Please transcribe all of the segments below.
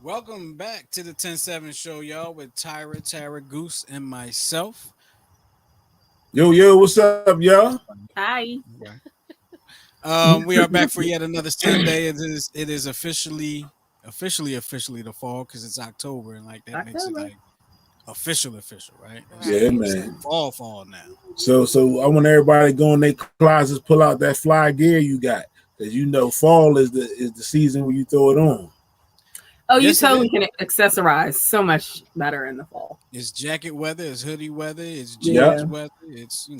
Welcome back to the 10-7 show, y'all, with Tara, Goose, and myself. Yo, what's up, y'all? Hi. We are back for yet another Sunday. It is officially the fall because it's October, and like that makes it like official, right? Yeah, It's man. fall now. So I want everybody to go in their closets, pull out that fly gear you got, because you know fall is the season where you throw it on. Oh, you totally can accessorize so much better in the fall. It's jacket weather, it's hoodie weather, it's jeans weather. It's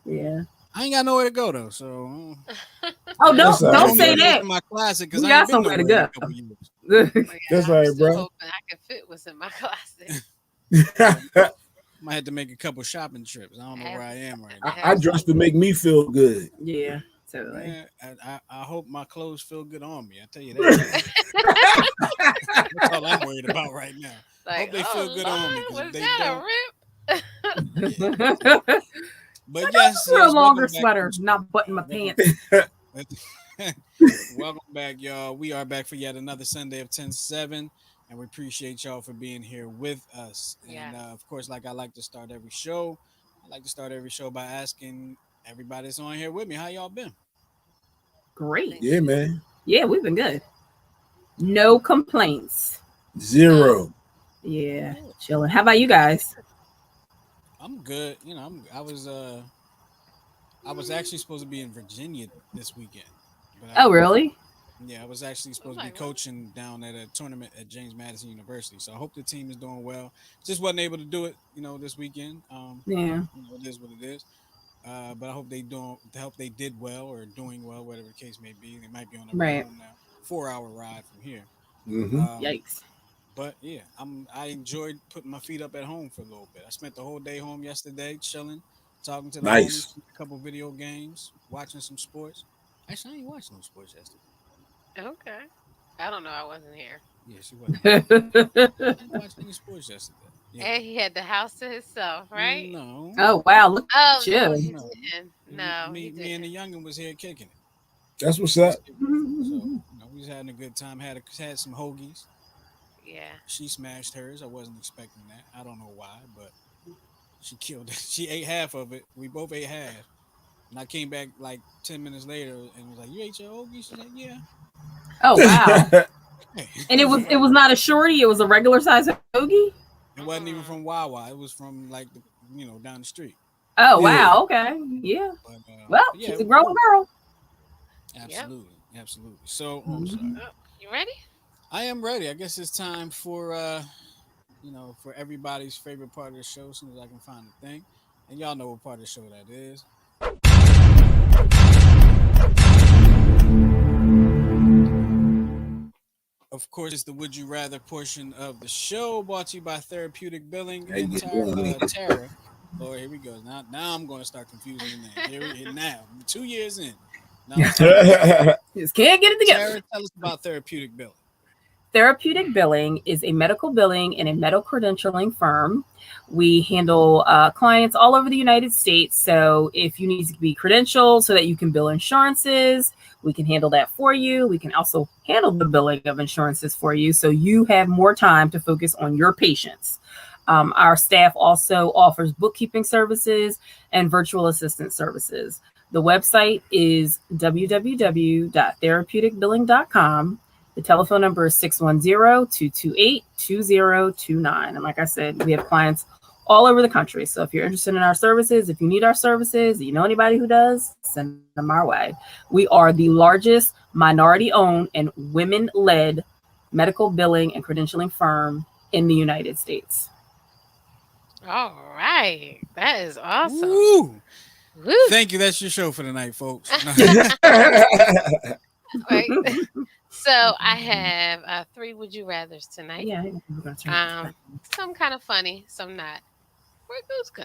Yeah. I ain't got nowhere to go though, so. Oh, don't say that. In my closet because I got ain't been somewhere to nowhere go. in a couple years. That's right, bro. Hoping I can fit what's in my closet. Might have to make a couple shopping trips. I don't know where I am right now. I dress to make me feel good. Yeah, totally. Man, I hope my clothes feel good on me. I tell you that. That's all I'm worried about right now. Like, hope they feel good on me. Was they that don't, a rip? But yes, for a longer sweater, not button my pants. Welcome back, y'all. We are back for yet another Sunday of 10-7, and we appreciate y'all for being here with us. And of course, like I like to start every show, by asking everybody that's on here with me, how y'all been? Great. Yeah, man. Yeah, we've been good. No complaints. Zero. Yeah, chilling. How about you guys? I'm good. You know, I was actually supposed to be in Virginia this weekend. But really? Yeah, I was actually supposed to be coaching down at a tournament at James Madison University. So I hope the team is doing well. Just wasn't able to do it, this weekend. Yeah. It is what it is. But I hope they did well or doing well, whatever the case may be. They might be on their way home now. 4-hour ride from here. Mm-hmm. Yikes. But yeah, I enjoyed putting my feet up at home for a little bit. I spent the whole day home yesterday, chilling, talking to the homies, a couple video games, watching some sports. Actually, I ain't watching no sports yesterday. Okay. I don't know. I wasn't here. Yeah, she wasn't. I didn't watch any sports yesterday. Yeah. And he had the house to himself, right? No. Oh wow! Look at you. No, you didn't. No, me and the youngin was here kicking it. That's what's up. So, we was having a good time. Had some hoagies. Yeah. She smashed hers. I wasn't expecting that. I don't know why, but she killed it. She ate half of it. We both ate half. And I came back like 10 minutes later and was like, "You ate your hoagie?" She's like, "Yeah." Oh wow! And it was not a shorty. It was a regular size hoagie. It wasn't even from Wawa. It was from like down the street. Oh wow! Okay, yeah. But, she's a grown girl. Absolutely. So, you ready? I am ready. I guess it's time for for everybody's favorite part of the show. As soon as I can find the thing, and y'all know what part of the show that is. Of course, it's the Would You Rather portion of the show, brought to you by Therapeutic Billing and Tara. Oh, here we go. Now I'm going to start confusing the name. Here now, 2 years in. Just can't get it together. Tara, tell us about Therapeutic Billing. Therapeutic Billing is a medical billing and a medical credentialing firm. We handle clients all over the United States. So if you need to be credentialed so that you can bill insurances, we can handle that for you. We can also handle the billing of insurances for you so you have more time to focus on your patients. Our staff also offers bookkeeping services and virtual assistant services. The website is www.therapeuticbilling.com. The telephone number is 610-228-2029. And like I said, we have clients all over the country. So if you're interested in our services, if you need our services, you know anybody who does, send them our way. We are the largest minority-owned and women-led medical billing and credentialing firm in the United States. All right. That is awesome. Woo. Thank you. That's your show for tonight, folks. Right. So I have 3 Would You Rathers tonight. Yeah. Some kind of funny, some not. Where'd Goose go?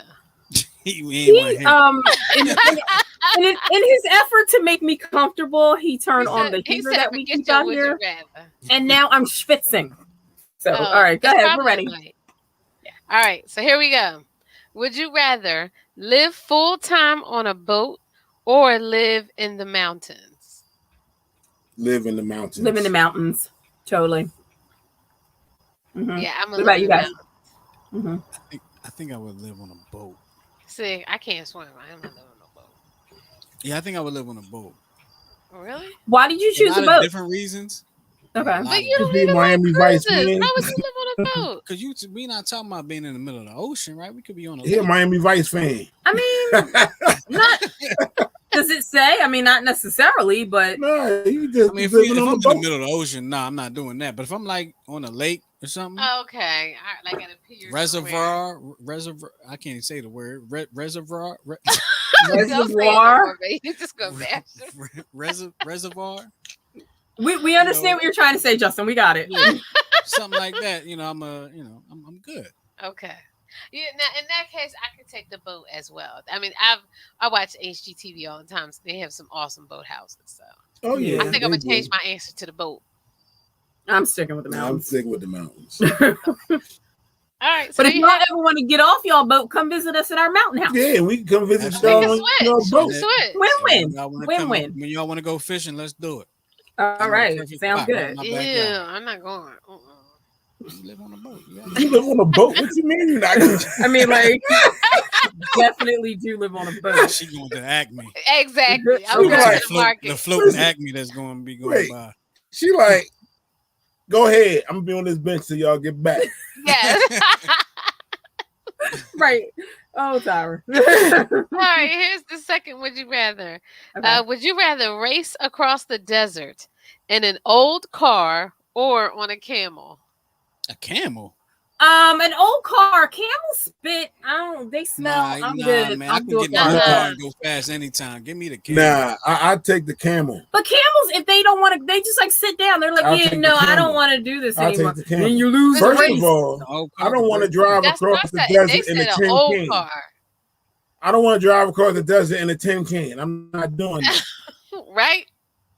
In his effort to make me comfortable, he turned on the heater that we keep out here, and now I'm schwitzing. So, all right, go ahead. We're ready. Yeah. All right, so here we go. Would you rather live full time on a boat or live in the mountains? Live in the mountains. Live in the mountains. Totally. Yeah, I'm What gonna live about in you the guys? mountains. I think I would live on a boat. See, I can't swim. I'm not living on no boat. Yeah, I think I would live on a boat Really? Why did you for a choose a lot of boat? different reasons. For a Okay. But lot of you Just don't different be a need to go on Miami Vice cruises. fan. Why would you live on a boat? because we not talking about being in the middle of the ocean, right? We could be on a He a lake. Miami Vice fan. I mean, not does it say? I mean, not necessarily, but No, you just I mean, living if on I'm the in the boat. middle of the ocean, nah, I'm not doing that. But if I'm like on a lake or something, Okay, like at a pier somewhere. reservoir, I can't even say the word, reservoir, Don't say it no reservoir. more, baby. You just gonna bash it. reservoir, We you understand know, what you're trying to say, Justin. We got it. yeah, something like that. I'm good. Okay. Yeah. Now, in that case, I could take the boat as well. I mean, I watch HGTV all the time. So they have some awesome boat houses. So Oh I yeah, Yeah, think I'm they gonna change do. my answer to the boat. I'm sticking with the Nah, I'm mountains. sticking with the mountains. All right. So But there if you y'all have it. ever want to get off y'all boat, come visit us at our mountain house. Yeah, we can come visit We can y'all on Absolutely. your switch. boat. Switch. And Win-win. when Win-win. y'all want to go fishing, let's do it. I All know the right. perfect Sounds spot right in good. my Ew, backyard. I'm not going. You live on a boat. You gotta You go. live on a boat? What you mean you're not gonna I mean, like, definitely do live on a boat. She going to Acme. Exactly. I'm She going like, to the market. The floating listen, Acme that's going to be going wait. by. She like, go ahead. I'm gonna be on this bench till y'all get back. Yes. Right. Oh, Tyra. All right. Here's the second. Would you rather? Okay. Would you rather race across the desert in an old car or on a camel? A camel? An old car, camels spit. I don't. They smell. I'm good. Man. I I'll can do a get in my car. car Uh-uh. and go fast anytime. Give me the camel. Nah, I take the camel. But camels, if they don't want to, they just like sit down. They're like, I'll yeah, take no, the I don't camel. want to do this I'll anymore. take the camel. Then you lose the First race. of all, The old I car don't can want to break. drive That's what across I the said. They desert in a said an tin old can. car. I don't want to drive across the desert in a tin can. I'm not doing that. Right?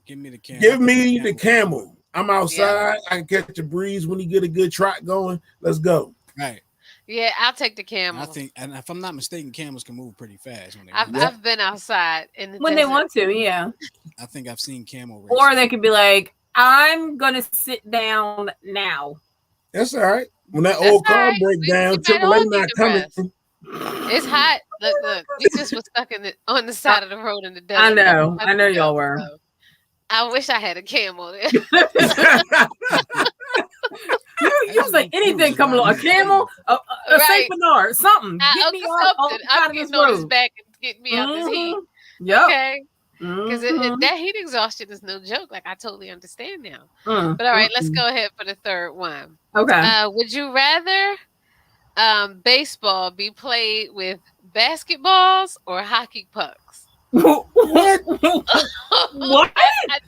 Give me the camel. Give me the camel. I'm Yeah. outside. I can catch a breeze when you get a good trot going. Let's go. Right. Yeah, I'll take the And camel. I think, and if I'm not mistaken, camels can move pretty fast when they I've, want. Yeah. I've been outside in the When they desert. want to, yeah. I think I've seen camel races. Or they could be like, I'm gonna sit down now. That's all right. When that That's old all car right. break We down, might all AAA need not to coming. rest. It's hot. Look. We just was stuck on the side of the road in the desert. I know. I know y'all were. So, I wish I had a camel there. You was like anything come along, a camel, a Right. Saint Bernard, something. Get me Uncle off something. the I'm side of this getting on his road. back and get me out this heat. Yep. Okay. Because Mhm. that heat exhaustion is no joke. Like, I totally understand now. Mm, But all right, let's mm, go ahead for the third one. Okay. Would you rather baseball be played with basketballs or hockey pucks? What? What? I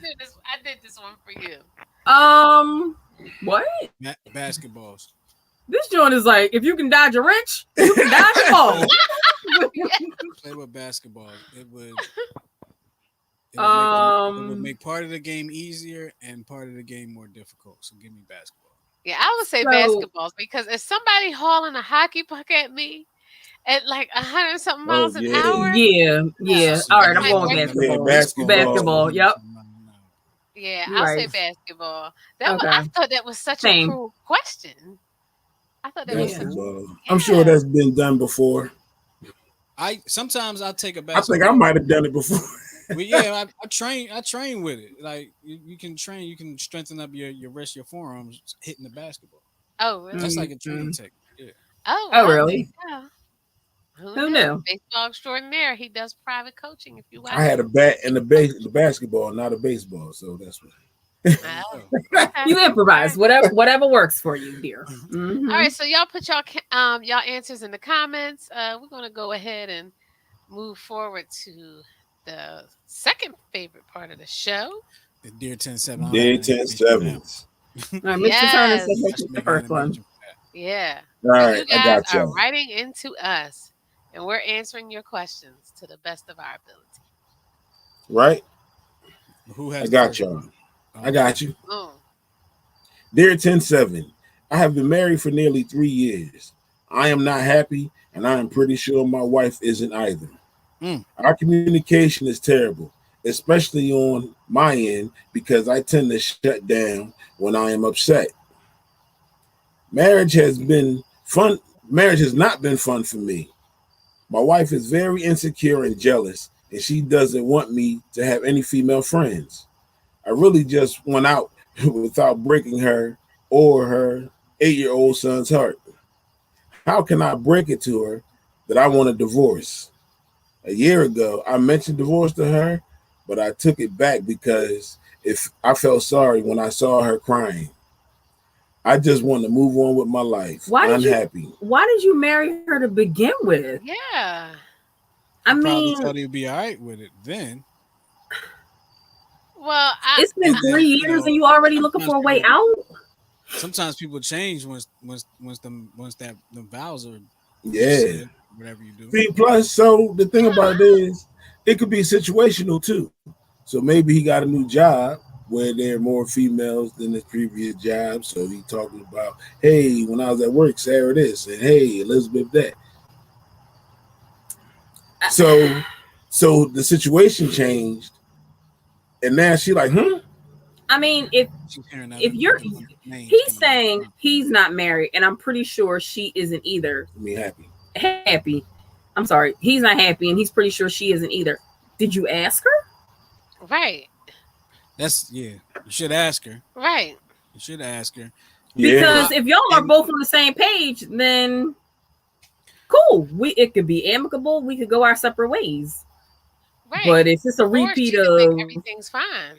did this one for you. What? Basketballs. This joint is like, if you can dodge a wrench, you can dodge a ball. Play with basketballs. It would make part of the game easier and part of the game more difficult. So give me basketball. Yeah, I would say So- basketballs because if somebody hauling a hockey puck at me at like 100 something miles an yeah. hour, Yeah. All right, I'm might going break basketball. Yeah, basketball. Basketball, yep. yeah, You're I'll say right. basketball. I Okay. thought that was such Same. a cruel question. I thought that was such Basketball. I'm sure that's been done before. Sometimes I'll take a I basketball. think I might have done it before. Well, yeah, I train with it. Like you can train, you can strengthen up your wrist, your forearms hitting the basketball. Oh, really? That's like a training technique. Yeah. Oh, Oh, well, really? yeah. Who knew? Baseball extraordinaire. He does private coaching. If you watch, I had a bat and the basketball, not a baseball. So that's what. Oh, okay. You improvise, whatever works for you, dear. Mhm. All right, so y'all put y'all answers in the comments. We're gonna go ahead and move forward to the second favorite part of the show. The Dear 10-7. Dear 10-7. All right, Mr. Turner said Yes. make it the first one. Yeah. All right, You I guys got are y'all. writing into us, and we're answering your questions to the best of our ability. Right? Who has I the got first y'all. one? I got you. Oh, Dear 10-7, I have been married for nearly 3 years. I am not happy, and I am pretty sure my wife isn't either. Mm. Our communication is terrible, especially on my end because I tend to shut down when I am upset. Marriage has been fun. Marriage has not been fun for me. My wife is very insecure and jealous, and she doesn't want me to have any female friends. I really just went out without breaking her or her 8-year-old son's heart. How can I break it to her that I want a divorce? A year ago, I mentioned divorce to her, but I took it back because if I felt sorry when I saw her crying. I just want to move on with my life. Unhappy. Why did you marry her to begin with? Yeah. I Probably mean, thought he'd be all right with it then. Well, it's been And then, 3 years and you already looking sometimes for a way people, out. sometimes people change once that the vows are Yeah. said. Whatever you do. See, plus, so the thing about it is, it could be situational too. So maybe he got a new job where there are more females than his previous job. So he talking about, hey, when I was at work, Sarah this, and hey, Elizabeth that. So, so the situation changed, and now she like, I mean, if She's hearing that if you're names he's coming out. saying he's not married, and I'm pretty sure she isn't either. me happy. Happy. I'm sorry, he's not happy, and he's pretty sure she isn't either. Did you ask her? right. That's yeah. You should ask her. Right. You should ask her. Yeah. Because if y'all are both on the same page, then cool. It could be amicable. We could go our separate ways. Right. But if it's a Or repeat she could of think everything's fine.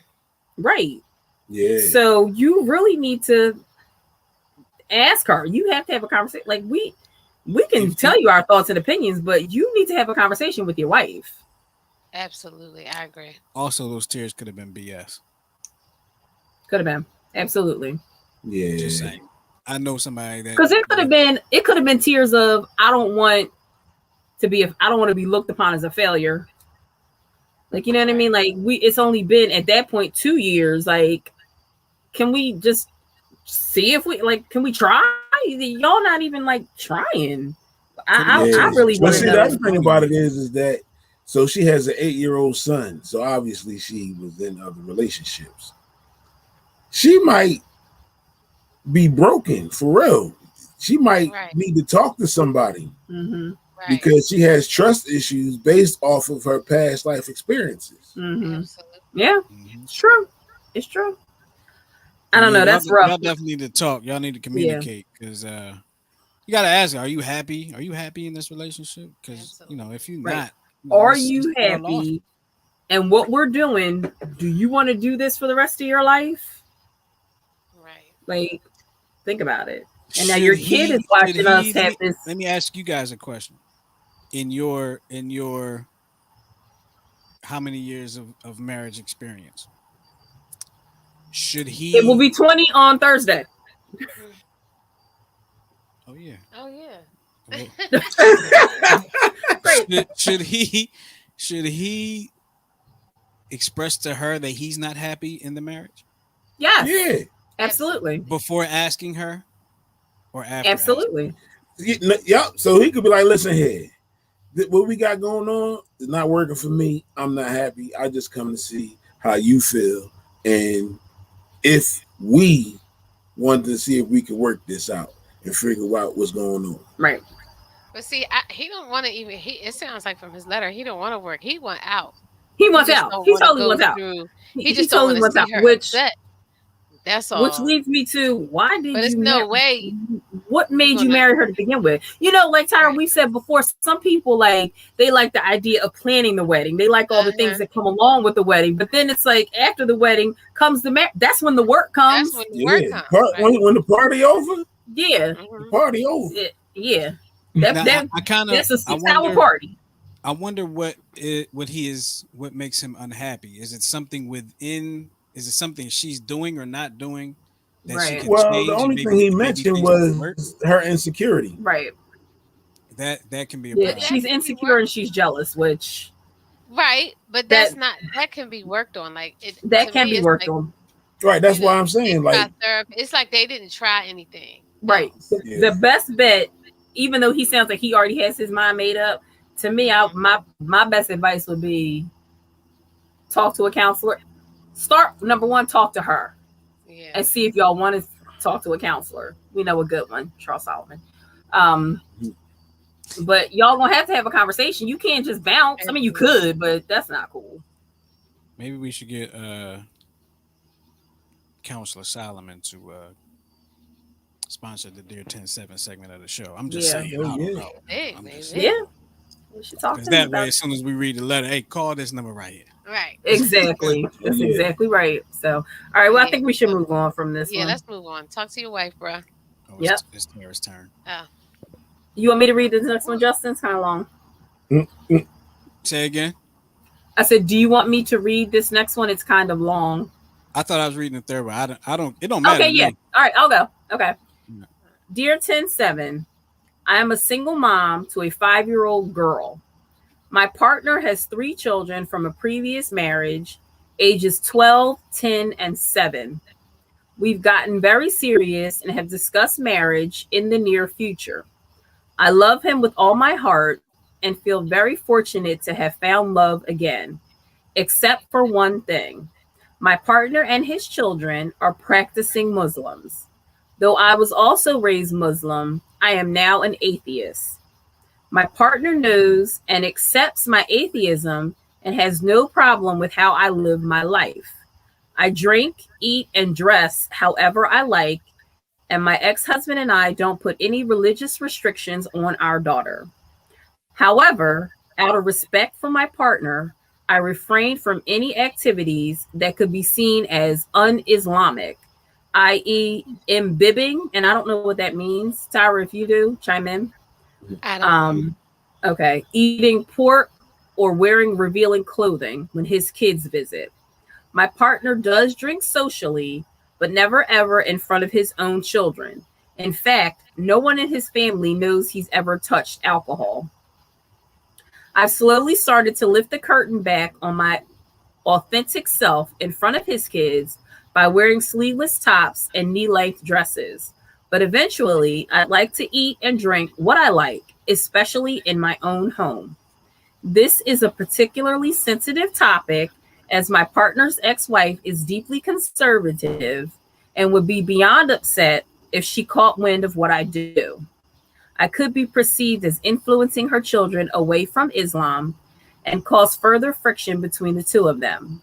right, Yeah. so you really need to ask her. You have to have a conversation. Like we can tell you our thoughts and opinions, but you need to have a conversation with your wife. Absolutely, I agree. Also, those tears could have been BS. Could have been absolutely Yeah. Just saying. I know somebody that because it could have been tears of I don't want to be looked upon as a failure. Like, you know what I mean? Like it's only been at that point 2 years. Like, can we just see if can we try? Y'all not even like trying. I really But want see, to the know. other thing about it is that so she has an 8-year-old son. So obviously she was in other relationships. She might be broken for real. She might need to talk to somebody because she has trust issues based off of her past life experiences. Yeah, it's true. It's true. I don't know. That's rough. Y'all definitely need to talk. Y'all need to communicate because you got to ask her, are you happy? Are you happy in this relationship? Because, if you're not. Are you happy? And what we're doing, do you want to do this for the rest of your life? Right. Like, think about it. And now your kid is watching us have this. Let me ask you guys a question. In your how many years of marriage experience? Should he? It will be 20 on Thursday. Oh yeah. Oh yeah. Should he express to her that he's not happy in the marriage? Yes. Yeah. Absolutely. Before asking her or after? Absolutely. Yep. So he could be like, listen here. What we got going on is not working for me. I'm not happy. I just come to see how you feel. And if we wanted to see if we could work this out and figure out what's going on. Right. But see, he don't want to even. It sounds like from his letter, he don't want to work. He want out. He wants out. He totally wants out. He just totally wants out. Which that's all. Which leads me to why did but you? It's no way. What made you marry her to begin with? Like Tyra, we said before, some people they like the idea of planning the wedding. They like all the things that come along with the wedding. But then it's like after the wedding comes the marriage. That's when the work comes. That's when the work comes. When the party over. Yeah. The party over. Yeah. That's a 6-hour party. I wonder what makes him unhappy. Is it something within? Is it something she's doing or not doing? That she can change the only thing he mentioned was her insecurity. Right. That can be a problem. She's insecure and she's jealous, which but that can be worked on. That can be worked on. Right. That's why I'm saying it's like they didn't try anything. Right. The best bet, even though he sounds like he already has his mind made up, To me, my best advice would be talk to a counselor. Start number one, talk to her Yeah. and see if y'all want to talk to a counselor. We know a good one, Charles Solomon. Um, but y'all gonna have to have a conversation. You can't just bounce. I mean, you Absolutely. could, but that's not cool. Maybe we should get Counselor Solomon to sponsor the Dear 10-7 segment of the show. I'm just Yeah, saying. Oh I don't yeah. know. Maybe. I'm just saying. yeah. Maybe. We should talk Because to him that way, about as soon as we read the letter, hey, call this number right here. Right. exactly. Oh That's yeah. exactly right. So, all right. Well, I Yeah. think we should So, move on from this yeah, one. let's move on. Talk to your wife, bruh. Oh, Yep. it's Tara's turn. Oh. You want me to read this next one, Justin? It's kind of long. Mm, mm. Say again. I said, do you want me to read this next one? It's kind of long. I thought I was reading the third one. I don't. It don't matter Okay, to yeah. me. All right, I'll go. Okay. Yeah. Dear 10-7, I am a single mom to a 5-year-old girl. My partner has 3 children from a previous marriage, ages 12, 10, and 7. We've gotten very serious and have discussed marriage in the near future. I love him with all my heart and feel very fortunate to have found love again, except for one thing. My partner and his children are practicing Muslims. Though I was also raised Muslim, I am now an atheist. My partner knows and accepts my atheism and has no problem with how I live my life. I drink, eat, and dress however I like, and my ex husband and I don't put any religious restrictions on our daughter. However, out of respect for my partner, I refrain from any activities that could be seen as un Islamic, i.e., imbibing, and I don't know what that means. Tyra, if you do, chime in. I don't know. Um, okay, eating pork or wearing revealing clothing when his kids visit. My partner does drink socially, but never ever in front of his own children. In fact, no one in his family knows he's ever touched alcohol. I've slowly started to lift the curtain back on my authentic self in front of his kids by wearing sleeveless tops and knee length dresses. But eventually, I'd like to eat and drink what I like, especially in my own home. This is a particularly sensitive topic as my partner's ex wife is deeply conservative and would be beyond upset if she caught wind of what I do. I could be perceived as influencing her children away from Islam and cause further friction between the two of them.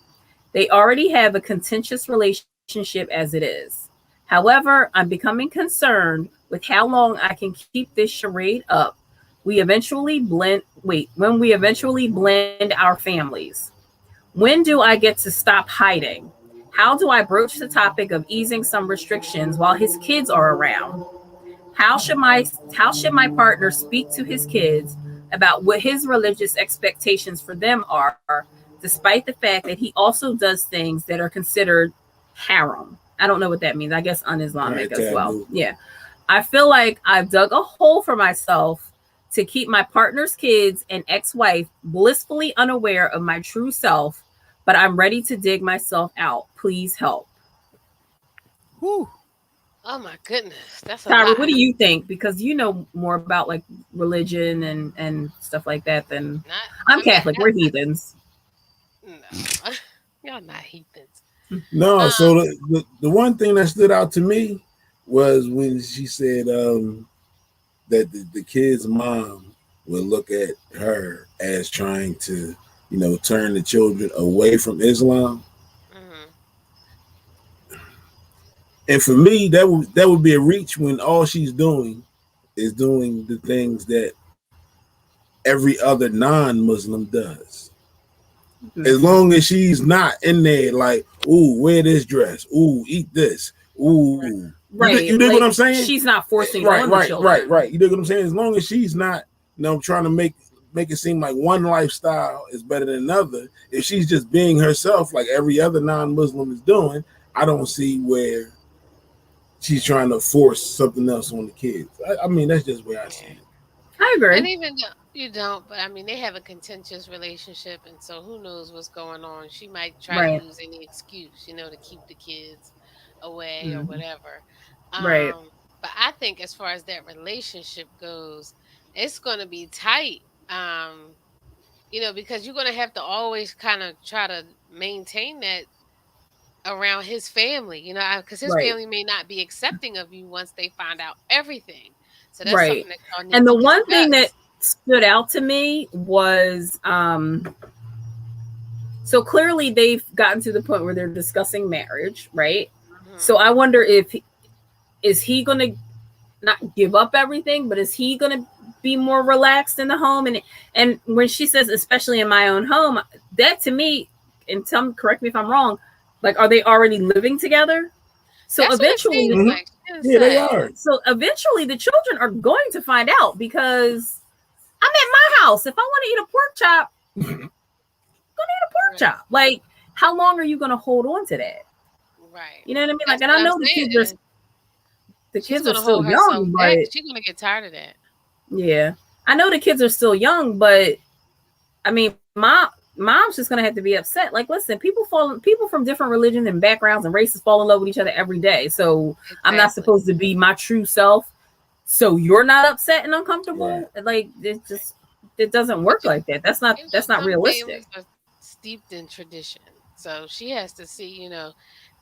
They already have a contentious relationship as it is. However, I'm becoming concerned with how long I can keep this charade up. When we eventually blend our families. When do I get to stop hiding? How do I broach the topic of easing some restrictions while his kids are around? How should my partner speak to his kids about what his religious expectations for them are, despite the fact that he also does things that are considered haram? I don't know what that means. I guess un-Islamic Right, as well. taboo. Yeah. I feel like I've dug a hole for myself to keep my partner's kids and ex-wife blissfully unaware of my true self, but I'm ready to dig myself out. Please help. Whew. Oh my goodness, that's a Tyra, what lot. do you think? Because you know more about like religion and stuff like that than Not. I'm I mean, Catholic. We're heathens. no, y'all not heathens. No, Um. so the one thing that stood out to me was when she said that the kid's mom would look at her as trying to, turn the children away from Islam. Mhm. And for me, that would be a reach when all she's doing is doing the things that every other non-Muslim does. As Mhm. long as she's not in there like, ooh, wear this dress, ooh, eat this, ooh. You Right. dig what I'm Like saying? she's not forcing it Right, on the right, right, children. right. You dig what I'm saying? As long as she's not, trying to make it seem like one lifestyle is better than another. If she's just being herself, like every other non-Muslim is doing, I don't see where she's trying to force something else on the kids. I mean, that's just where I see Yeah. it. I And agree. even though you don't, but I mean, they have a contentious relationship, and so who knows what's going on? She might try to Right. use any excuse, to keep the kids away or Mhm. whatever. Right. But I think as far as that relationship goes, it's going to be tight um, because you're gonna have to always kind of try to maintain that around his family, because his Right. family may not be accepting of you once they find out everything. So that's Right. something that y'all need And to the one thing that discuss. stood out to me was so clearly they've gotten to the point where they're discussing marriage, right? So Hmm. I wonder if is he going to not give up everything, but is he going to be more relaxed in the home? And when she says, especially in my own home, that to me, and correct me if I'm wrong, like are they already living together? So That's what it eventually, seems Hmm. like. She didn't Yeah, they say. are. the children are going to find out because I'm at my house. If I want to eat a pork chop, a pork Right. chop. Like, how long are you going to hold on to that? Right. You know what I mean? Like, That's and I what I'm know saying. the She's kids are gonna still hold herself young, back. but She's gonna get tired of that. yeah, I know the kids are still young, but I mean, mom's just gonna have to be upset. Like, listen, people from different religions and backgrounds and races fall in love with each other every day. So I'm not Exactly. supposed to be my true self. So you're not upset and Right. uncomfortable. Like, Right. it doesn't But work like that. That's not some realistic. families are steeped in tradition, so she has to see,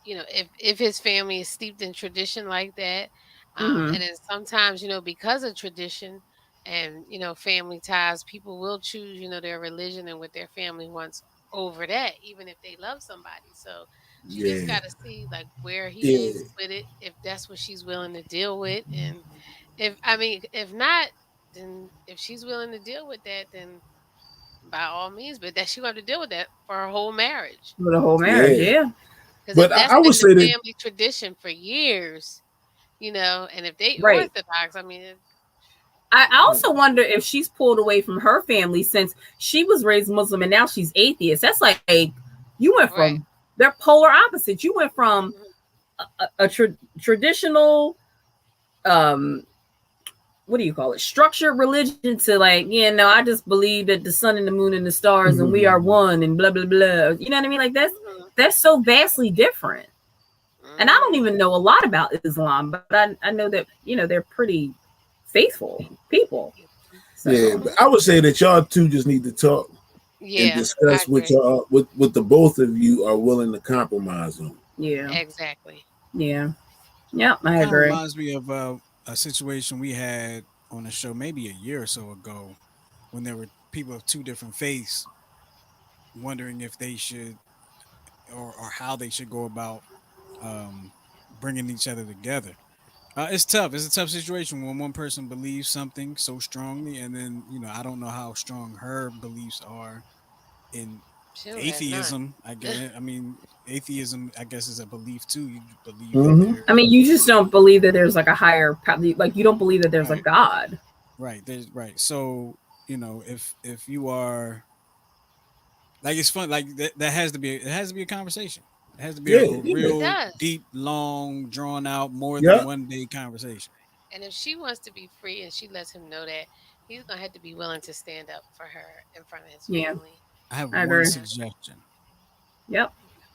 if his family is steeped in tradition like that, Hmm. and then sometimes, because of tradition and family ties, people will choose, their religion and what their family wants over that, even if they love somebody. So she just Yeah. got to see like where he Yeah. is with it, if that's what she's willing to deal with, and if not, then if she's willing to deal with that, then by all means, but that she gonna have to deal with that for her whole marriage. For the whole marriage, Yeah. yeah. Because But if that's I would been the say that, family tradition for years, and if they Right. orthodox, I mean, I also wonder if she's pulled away from her family since she was raised Muslim and now she's atheist. That's like you went from right. they're polar opposites. You went from Mhm. traditional what do you call it, structured religion to like, yeah, no, I just believe that the sun and the moon and the stars and we are one and blah blah blah. You know what I mean? Like Mhm. that's so vastly different. And I don't Mhm. even know a lot about Islam, but I know that they're pretty faithful people. So yeah, but Mhm. I would say that y'all two just need to talk and Yeah, I discuss what agree. y'all, what the both of you are willing to compromise on. yeah, Exactly. yeah, yeah, I Kind of agree. reminds me of a situation we had on a show maybe a year or so ago when there were people of two different faiths wondering if they should or how they should go about um, bringing each other together. It's tough. It's a tough situation when one person believes something so strongly, and then I don't know how strong her beliefs are in She don't have none. atheism. I guess. I mean, atheism. I guess is a belief too. You believe that Hmm. I there. mean, you just don't believe that there's like a higher, like you don't believe that there's a Right. God. Right. There's right. So if you are like it's fun like that has to be it has to be a conversation. It has to be Yeah, a yeah, It real does. deep, long, drawn out, more than yeah. 1 day conversation. And if she wants to be free and she lets him know that, he's gonna have to be willing to stand up for her in front of his Yeah, family. I have I one agree. suggestion. Yep,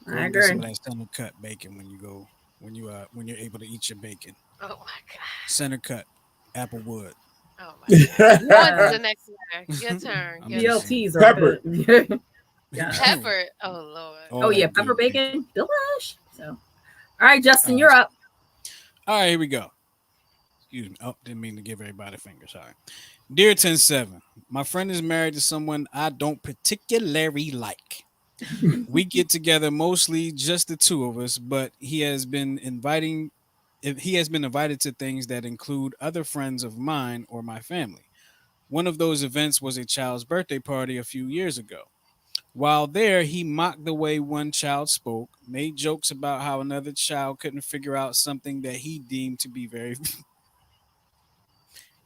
Go I and get some agree. of that center cut bacon when you go when you're able to eat your bacon. Oh my god. Center cut, apple wood. Oh my god. Go on to Yeah, the next one. Your turn. I'm Your just turn. saying. BLTs are Pepper. good. Gosh. Pepper. Oh Lord. Oh All yeah, that pepper good bacon, bacon. delish. So, all right, Justin, Uh, you're up. all right, here we go. Excuse me. Oh, didn't mean to give everybody a finger. Sorry. Dear 107, my friend is married to someone I don't particularly like. We get together mostly just the two of us, but he has been invited to things that include other friends of mine or my family. One of those events was a child's birthday party a few years ago. While there, he mocked the way one child spoke, made jokes about how another child couldn't figure out something that he deemed to be very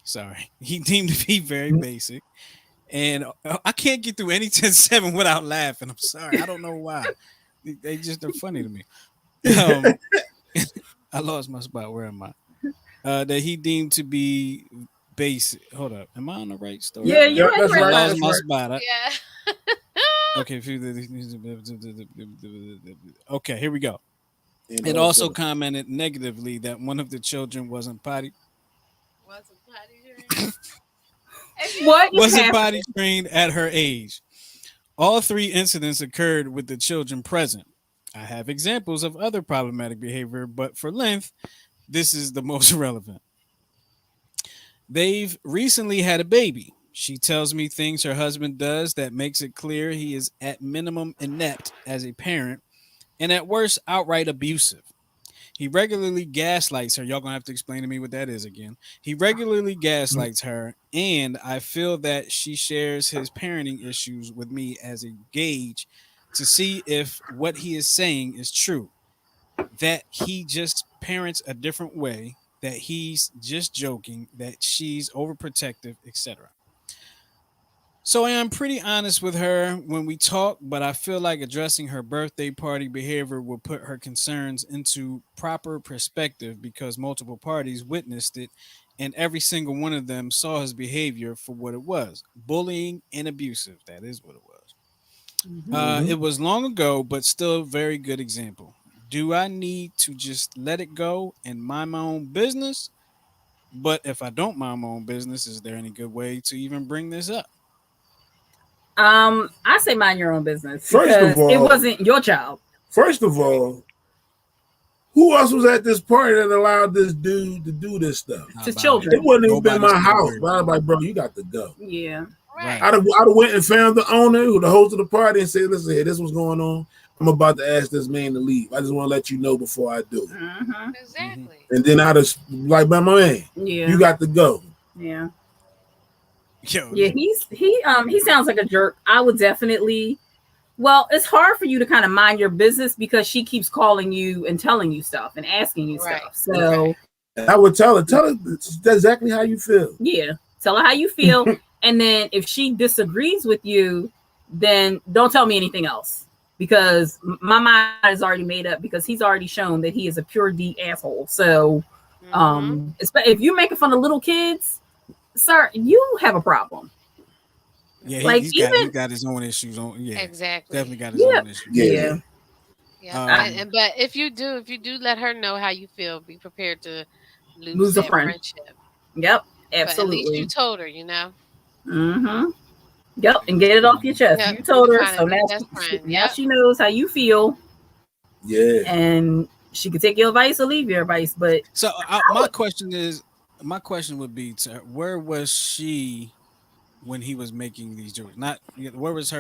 sorry, he deemed to be very basic. And I can't get through any 10-7 without laughing. I'm sorry. I don't know why. They just are funny to me. Um, I lost my spot. Where am I? That he deemed to be basic. Hold up. Am I on the right Yeah, Yeah, story? you're yeah, on the that's I right right. lost track. That's my right. spot. Yeah. Okay. Okay, here we go. And It also also, commented negatively that one of the children wasn't potty. Want some potty drink? What is Wasn't happening? potty trained at her age. All three incidents occurred with the children present. I have examples of other problematic behavior, but for length, this is the most relevant. They've recently had a baby. She tells me things her husband does that makes it clear he is at minimum inept as a parent and at worst outright abusive. He regularly gaslights her. Y'all gonna have to explain to me what that is again. He regularly gaslights her, and I feel that she shares his parenting issues with me as a gauge to see if what he is saying is true. That he just parents a different way, that he's just joking, that she's overprotective, etc. So I am pretty honest with her when we talk, but I feel like addressing her birthday party behavior will put her concerns into proper perspective because multiple parties witnessed it and every single one of them saw his behavior for what it was bullying and abusive. That is what it was. It was long ago, but still a very good example. Do I need to just let it go and mind my own business? But if I don't mind my own business, is there any good way to even bring this up? I say mind your own business First of because it all, wasn't your child. first of all, who else was at this party that allowed this dude to do this stuff? How To about it? children. It wouldn't even been Nobody my said a house. word. But I was like, bro, you got to go. Yeah. Right. I'd have went and found the owner, who the host of the party, and said, listen here, this was going on. I'm about to ask this man to leave. I just want to let you know before I do it. Mm-hmm. Exactly. And then I'd have, like, my man, Yeah. you got to go. Yeah. Yo, Yeah. He sounds like a jerk. I would definitely. Well, it's hard for you to kind of mind your business because she keeps calling you and telling you stuff and asking you Right. stuff. So And I would tell her that's exactly how you feel. yeah, tell her how you feel, and then if she disagrees with you, then don't tell me anything else because my mind is already made up because he's already shown that he is a pure D asshole. So, if you're making fun of little kids, sir, you have a problem. yeah, Like he's even got his own issues on. Yeah, Exactly. definitely got his yeah, own issues. yeah. Yeah. Um, And but if you do let her know how you feel, be prepared to lose Lose a that friend. friendship. Yep, But at least you absolutely. told her, you know. Mm-hmm. Yep, and get it off your chest. Yep. You told You her, find a so new now best friend. now Yep. she knows how you feel, Yeah. and she can take your advice or leave your advice. But so my question would be to her, where was she when he was making these jokes? Not where was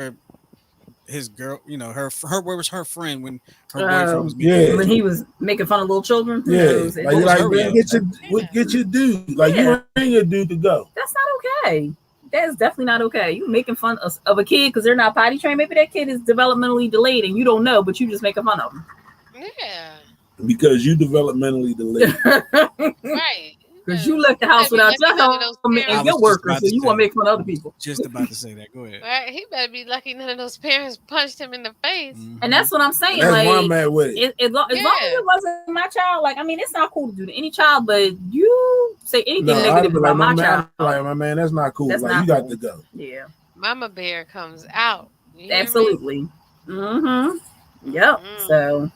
his girl? Her where was her friend when her boyfriend was making Yeah. these when he jokes? was making fun of little children, who Yeah. knows? Like, What you're was like, her man, reaction? get your dude. Like, Yeah. you ain't your dude to go. That's not okay. That's definitely not okay. You making fun of a kid because they're not potty trained. Maybe that kid is developmentally delayed and you don't know, but you just making fun of them. Yeah. Because you developmentally delayed. Right. Because you left the house better be without lucky your none of those helmet and I your was parents. just workers, about so to you want say. to make fun of other people. Just about to say that. Go ahead. Right. He better be lucky none of those parents punched him in the face. And that's what I'm And saying. that's Like, why I'm mad with it. as long as Yeah. it wasn't my child, like, I mean, it's not cool to do to any child, but you say anything No, I'd negative be about like, my my child. man, my man, that's not cool. That's Like, not you got cool. to go. Yeah, Mama bear comes out. You hear me? absolutely. Mm-hmm. Yep. Mhm. So,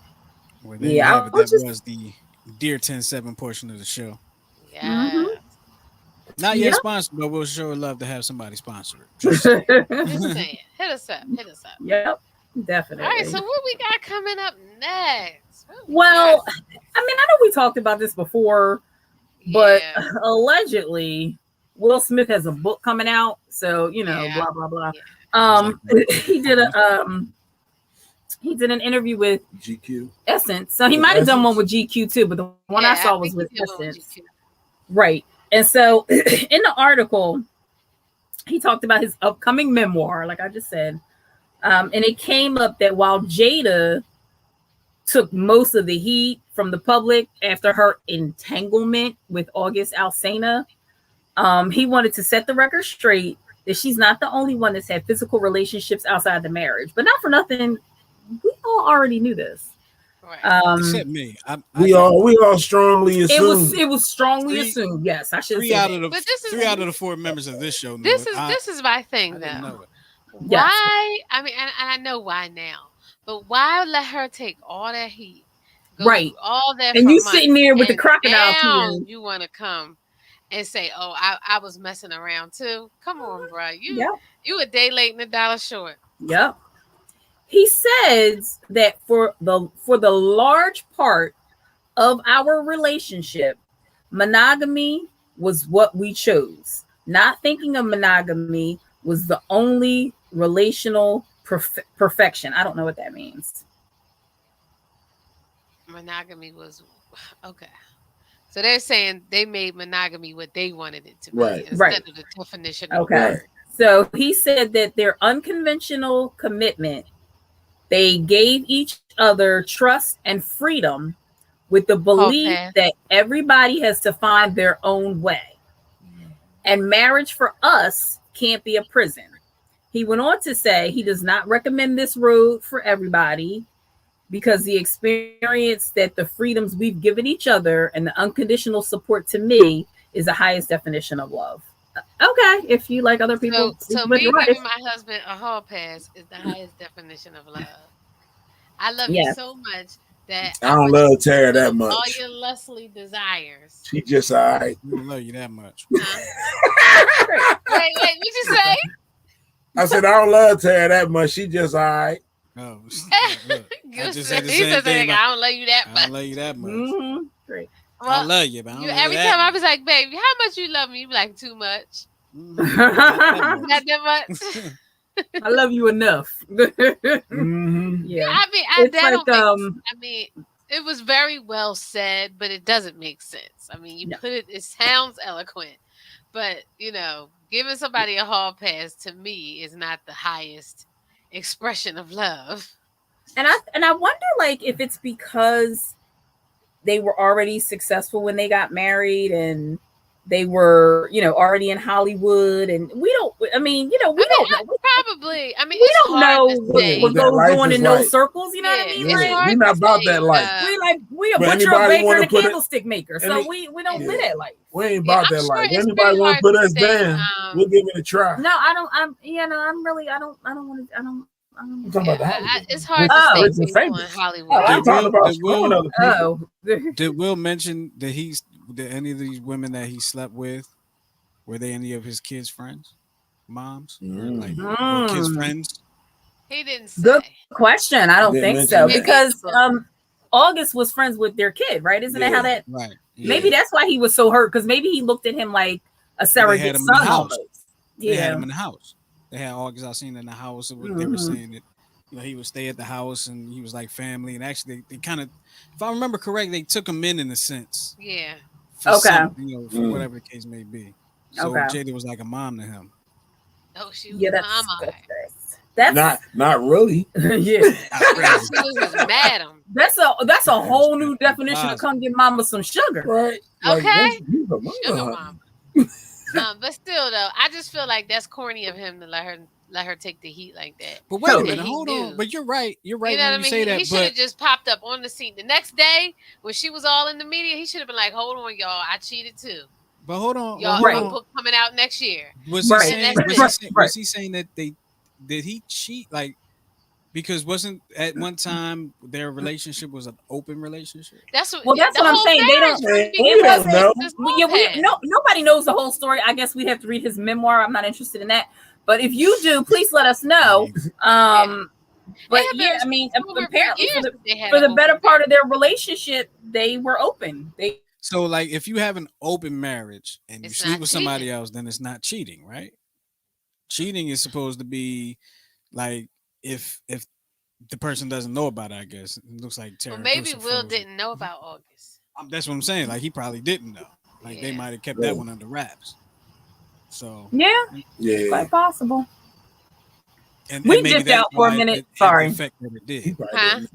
Well, there you yeah, have I it. would That just, was the Dear 10-7 portion of the show. mm-hmm. Yeah. Not yet Yep. sponsored, but we'll sure love to have somebody sponsor it. Just saying. Just saying. Hit us up. Hit us up. Yep, All definitely. right. So what we got coming up next? What we Well, got? I mean, I know we talked about this before, but Yeah. allegedly, Will Smith has a book coming out. So, Yeah. blah blah blah. Yeah. Um, he did an interview with GQ. Essence. So he With might have done one Essence? with GQ too, but the one I Yeah, saw I was think with he did one with Essence. GQ. Right. And so in the article, he talked about his upcoming memoir, like I just said. And it came up that while Jada took most of the heat from the public after her entanglement with August Alsina, he wanted to set the record straight that she's not the only one that's had physical relationships outside the marriage. But not for nothing, we all already knew this. Right. Except me. I We didn't. all strongly assumed. It was strongly Three- assumed. Yes, I should Three say out that. of the But this is three out of the four members of this show knew this it. is this is my I thing didn't though. know it. Yes. Why? I mean, and I know why now, but why let her take all that heat, go Right. through all that And for you months, sitting there with the and crocodile now tears. you want to come and say, "Oh, I was messing around too." Come on, bro. Yep. You a day late and a dollar short. Yep. He says that for the large part of our relationship, monogamy was what we chose. Not thinking of monogamy was the only relational perfection. I don't know what that means. Monogamy was okay. So they're saying they made monogamy what they wanted it to be Right. Right. instead of the definition of Okay. Right. love. So he said that their unconventional commitment, they gave each other trust and freedom with the Hall belief pass. that everybody has to find their own way. And marriage for us can't be a prison. He went on to say he does not recommend this road for everybody because the experience that the freedoms we've given each other and the unconditional support to me is the highest definition of love. Okay, if you like other people So with your me wife, giving my husband a hall pass is the highest definition of love. I love you yes. so much that I I don't want you to love Tara that fulfill all much. your lustly desires. She just all right. We don't love you that much. Huh? Wait, what you say? I said I don't love Tara that much. She just all right. Oh, look, I just said the He same said thing. something like, I don't love you that I much. don't love you that much. Mm-hmm. Great. I Well, love you, but I don't you love you every that time I much. was like, baby, how much you love me? You be like, too much. Not Not that much. I love you enough. Mm-hmm. Yeah. I mean, It's that like don't make. I mean, it was very well said, but it doesn't make sense. I mean, you no. put it. It sounds eloquent, but giving somebody a hall pass to me is not the highest expression of love. And I wonder like if it's because they were already successful when they got married and they were, already in Hollywood and we don't I mean, we I mean, don't know. probably. I mean, We it's don't hard know to what say. That goes life on is in those like, circles, you know what I Yeah, mean? it's yeah, Like we hard to not about that say. life. we a But butcher, a anybody baker, want and to a put it? candlestick maker. So Any, we don't yeah, live that life. we ain't Yeah, about I'm that sure life. it's Anybody pretty want to hard put to us say. down? We'll give it a try. No, I don't I'm really I don't want to I don't I'm talking Yeah, about the Hollywood it's ones. hard Rich, to say Oh. rich and people in famous. Oh, I Hollywood. ain't Did talking Will? about Did screwing Will? other people. oh. Did Will mention that did any of these women that he slept with, were they any of his kids' friends, moms, or like Mm. or kids' Mm. friends? He didn't Good say. question. I don't Didn't think mention so that. Maybe in because the book. August was friends with their kid, right? Isn't that how Yeah, that? Right. Yeah. Maybe yeah. that's why he was so hurt because maybe he looked at him like a Well, they had surrogate him in the son house. almost. They had Yeah. him in the house. They had August Alsina in the house. They were Hmm. saying that he would stay at the house and he was like family. And actually, they kind of, if I remember correct, they took him in a sense Yeah. for Okay. something, for Mm. whatever the case may be. So Okay. Jada was like a mom to him. Oh, she was Yeah, a mama. Not really. yeah. Not really. She was his madam. That's a whole new That's definition of possible. come get mama some sugar. Right. Like Okay. he's a Sugar mother. mama. But still, though, I just feel like that's corny of him to let her take the heat like that. But wait a Totally. That minute, he hold on. knew. But you're right. You're You right know when what I you mean? say He that. should have But just popped up on the scene the next day when she was all in the media. He should have been like, "Hold on, y'all, I cheated too. hold on. Well, Y'all hold have a Right. on. book coming out next year." Was he Right. And saying? that's Was he it. saying? Right. Was he saying that they did he cheat? Like because wasn't at one time their relationship was an open relationship? That's what Well, that's the what I'm whole saying. They marriage don't. was Man, because we It don't wasn't. know. this Yeah, whole we pass. no. Nobody knows the whole story. I guess we'd have to read his memoir. I'm not interested in that. But if you do, please let us know. Yeah. It But had yeah, been I mean, rumored for apparently years that they had for an the open better part marriage. of their relationship, they were open. They So like if you have an open marriage and you It's sleep not with cheating. somebody else, then it's not cheating, right? Cheating is supposed to be like if the person doesn't know about it, I guess. It looks like Well, Tara maybe Gusa Will frozen. didn't know about August. That's what I'm saying. Like he probably didn't know. Like they Yeah. might have kept that Right. one under wraps. So yeah, Yeah. quite possible. and We maybe dipped that's out for a why minute. it had the Sorry, effect that it He did. probably Huh? didn't.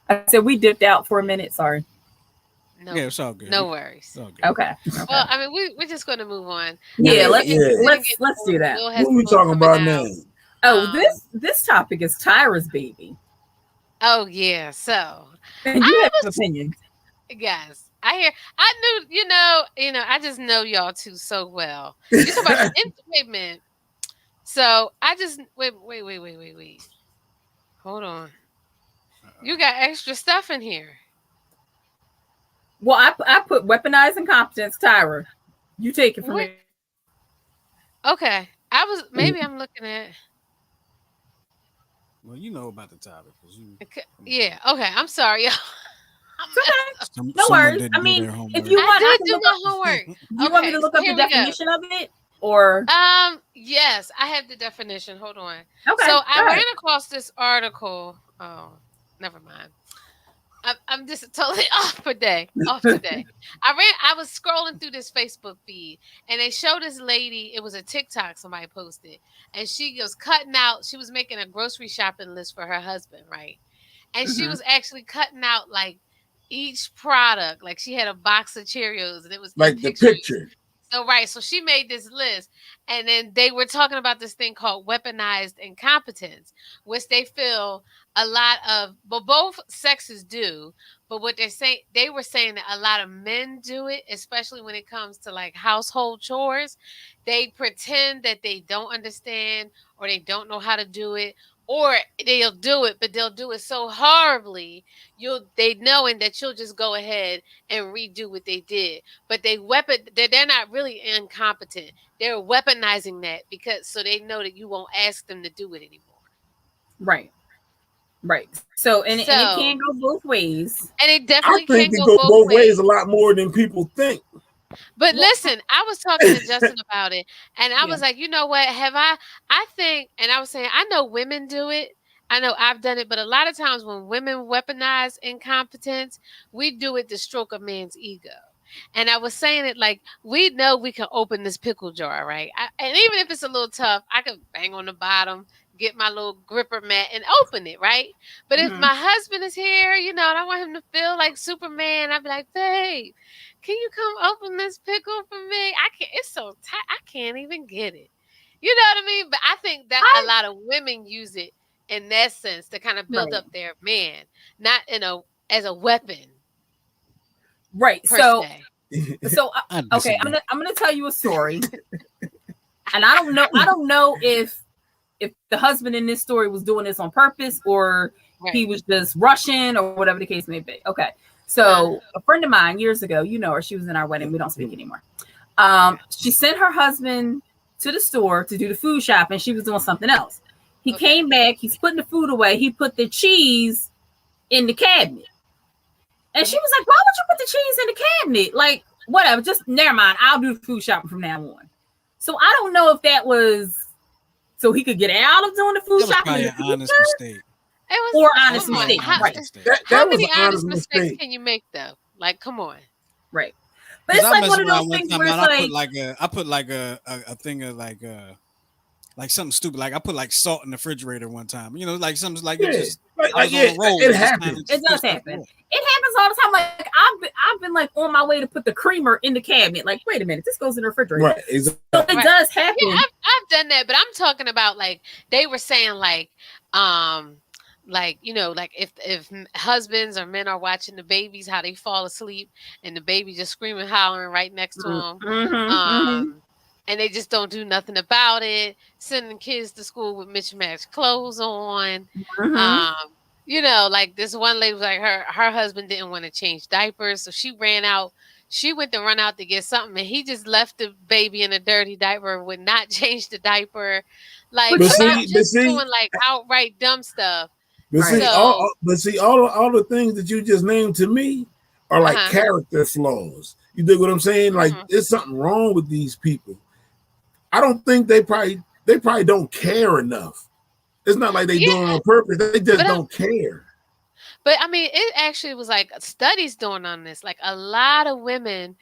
I said we dipped out for a minute. Sorry. Yeah, No, it's all good. no It's worries. all good. Okay. Well, Okay. I mean, we're just going to move on. I Yeah. mean, Yeah, we're Let's yeah. interested in let's getting let's do that. Will has What a we book talking coming about out. now? Oh, Um. this topic is Tyra's baby, Oh yeah. So and you I have an was, opinion. guys. I knew. I just know y'all two so well. You talk about wait a minute. So I just wait. Hold on. You got extra stuff in here. Well, I put weaponized incompetence, Tyra. You take it from What? there. Okay. Maybe I'm looking at. Well, you know about the topic because you Okay, come on. yeah. Okay. I'm sorry, y'all. I'm It's messed okay. up. No Someone worries. didn't I do mean, their if you homework. I want, I did can do look up. my homework. Do you want me Okay. to So look up the here we go. definition of it, or Yes, I have the definition. Hold on. okay, So I go ran ahead. across this article. Oh, never mind. I'm just totally off today. Off today. I was scrolling through this Facebook feed and they showed this lady, it was a TikTok somebody posted, and she was cutting out, she was making a grocery shopping list for her husband, right? And she Hmm. was actually cutting out like each product. Like she had a box of Cheerios and it was in Like the pictures. picture. So right, so she made this list, and then they were talking about this thing called weaponized incompetence, which they feel a lot of, but both sexes do. But what they were saying that a lot of men do it, especially when it comes to like household chores. They pretend that they don't understand or they don't know how to do it, or they'll do it, but they'll do it so horribly. They knowing that you'll just go ahead and redo what they did, but they're not really incompetent. They're weaponizing that because so they know that you won't ask them to do it anymore. Right, right. So, and it can go So, both ways. and it I definitely think can it go goes both both ways a ways. lot more than people think. But Well, listen, I was talking to Justin about it, and I yeah. was like, you know what? I think, and I was saying, I know women do it. I know I've done it, but a lot of times when women weaponize incompetence, we do it to stroke a man's ego. And I was saying it like, we know we can open this pickle jar, right? And even if it's a little tough, I could bang on the bottom, get my little gripper mat, and open it, right? But if Hmm. my husband is here, and I want him to feel like Superman, I'd be like, babe, can you come open this pickle for me? I can't. It's so tight. I can't even get it. You know what I mean? But I think that a I lot of women use it in that sense to kind of build right, up their man, not in a as a weapon right. per se. So I okay, disagree. I'm gonna tell you a story, and I don't know if the husband in this story was doing this on purpose or he Right. was just rushing or whatever the case may be. Okay. Uh, So a friend of mine years ago, you know her, she was in our wedding. We don't speak anymore. okay. She sent her husband to the store to do the food shopping. She was doing something else. He Okay. came back, he's putting the food away. He put the cheese in the cabinet. And she Mhm. was like, why would you put the cheese in the cabinet? Like, whatever, just never mind. I'll do the food shopping from now on. So I don't know if that was so he could get out of doing the food That was shopping in probably the an honest future mistake. It was. or That's honest Come on. probably an mistake. honest Right. mistake. How That was many an honest honest mistakes mistake. can you make though? Like, come on. Right. But Cause it's I like messed one of those around one things time where and it's I put like, like a thing of like something stupid. Like I put like salt in the refrigerator one time. You know, like something like it Yeah, just like, I was like on yeah, a roll and it it just kind happened. of it just threw does stuff happen. away. It happens all the time. Like I've been like on my way to put the creamer in the cabinet. Like, wait a minute, this goes in the refrigerator. Right, So it exactly. Right. does Yeah, happen. I've done that, but I'm talking about like they were saying um like like if husbands or men are watching the babies how they fall asleep and the baby just screaming hollering right next to them, Mm-hmm, mm-hmm, um and they just don't do nothing about it, sending kids to school with mismatched clothes on, mm-hmm. um like this one lady was like her husband didn't want to change diapers, so she went to run out to get something, and he just left the baby in a dirty diaper, would not change the diaper, like But But about see, but just see, doing like outright dumb stuff. but right. see, So, all the things that you just named to me are like uh-huh. character flaws. You dig what I'm saying? Like Mhm. there's something wrong with these people. I don't think they probably don't care enough. It's not like they doing it Yeah, on purpose. They just but don't care. I mean, it actually was like studies doing on this. Like a lot of women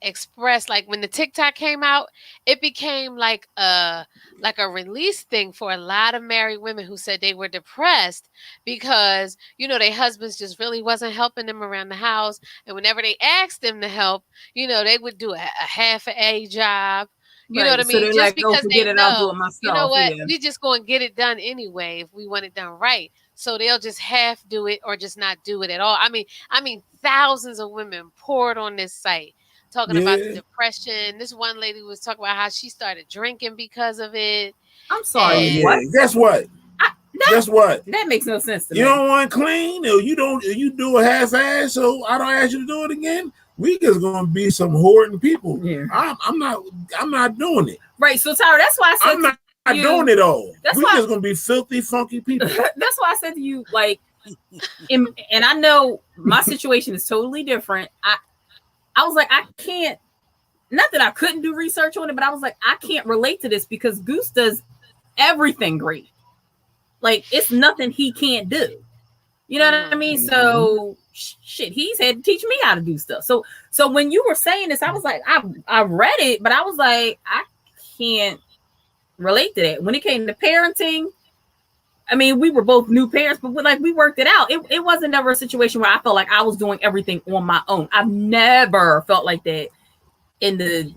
expressed, like when the TikTok came out, it became like a release thing for a lot of married women who said they were depressed because their husbands just really wasn't helping them around the house, and whenever they asked them to help, they would do a half a job. You know what Right. I So mean? they're Just like, oh, because forget they it, I'll do it know, you know myself. what, Yeah. we just going to get it done anyway if we want it done right. So they'll just half do it or just not do it at all. I mean, thousands of women poured on this site talking about the Yeah. depression. This one lady was talking about how she started drinking because of it. I'm sorry. Oh And yeah. What? Guess what? That Guess what? that makes no sense to You me. don't want clean, or you don't. You do a half ass, so I don't ask you to do it again. we just gonna be some hoarding people. Yeah. I'm not doing it. Right. So Tyra, that's why I said I'm not doing it all. That's we why, just gonna be filthy, funky people. That's why I said to you, like, and I know my situation is totally different. I was like, I can't. Not that I couldn't do research on it, but I was like, I can't relate to this because Goose does everything great. Like, it's nothing he can't do. You know what I mean? So shit, he's had to teach me how to do stuff. So when you were saying this, I was like, I read it, but I was like, I can't relate to that. When it came to parenting, I mean, we were both new parents, but we worked it out. It wasn't never a situation where I felt like I was doing everything on my own. I've never felt like that in the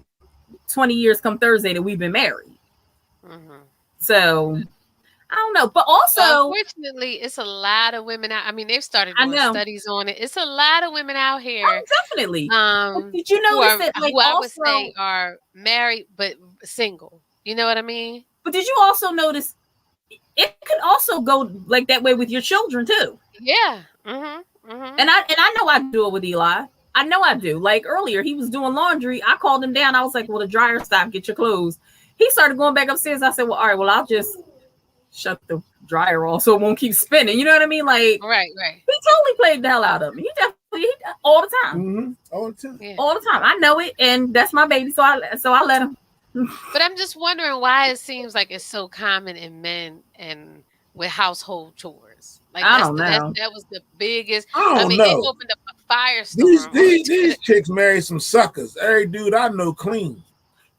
20 years come Thursday that we've been married. So I don't know, but also, unfortunately, it's a lot of women out. I mean, they've started doing studies on it. It's a lot of women out here. Oh, definitely. Did you notice that? Like, who I would say are married but single. You know what I mean? But did you also notice it could also go like that way with your children too? Yeah. And I know I do it with Eli. I know I do. Like earlier, he was doing laundry. I called him down. I was like, "Well, the dryer stopped. Get your clothes." He started going back upstairs. I said, "Well, all right. Well, I'll just shut the dryer off so it won't keep spinning." You know what I mean? Like, right. He totally played the hell out of me. He definitely all the time. All the time. Yeah. All the time. I know it, and that's my baby. So I let him. But I'm just wondering why it seems like it's so common in men and with household chores. Like I don't know. That was the biggest. I don't mean, know. it opened up a firestorm. These chicks marry some suckers. Every dude I know clean.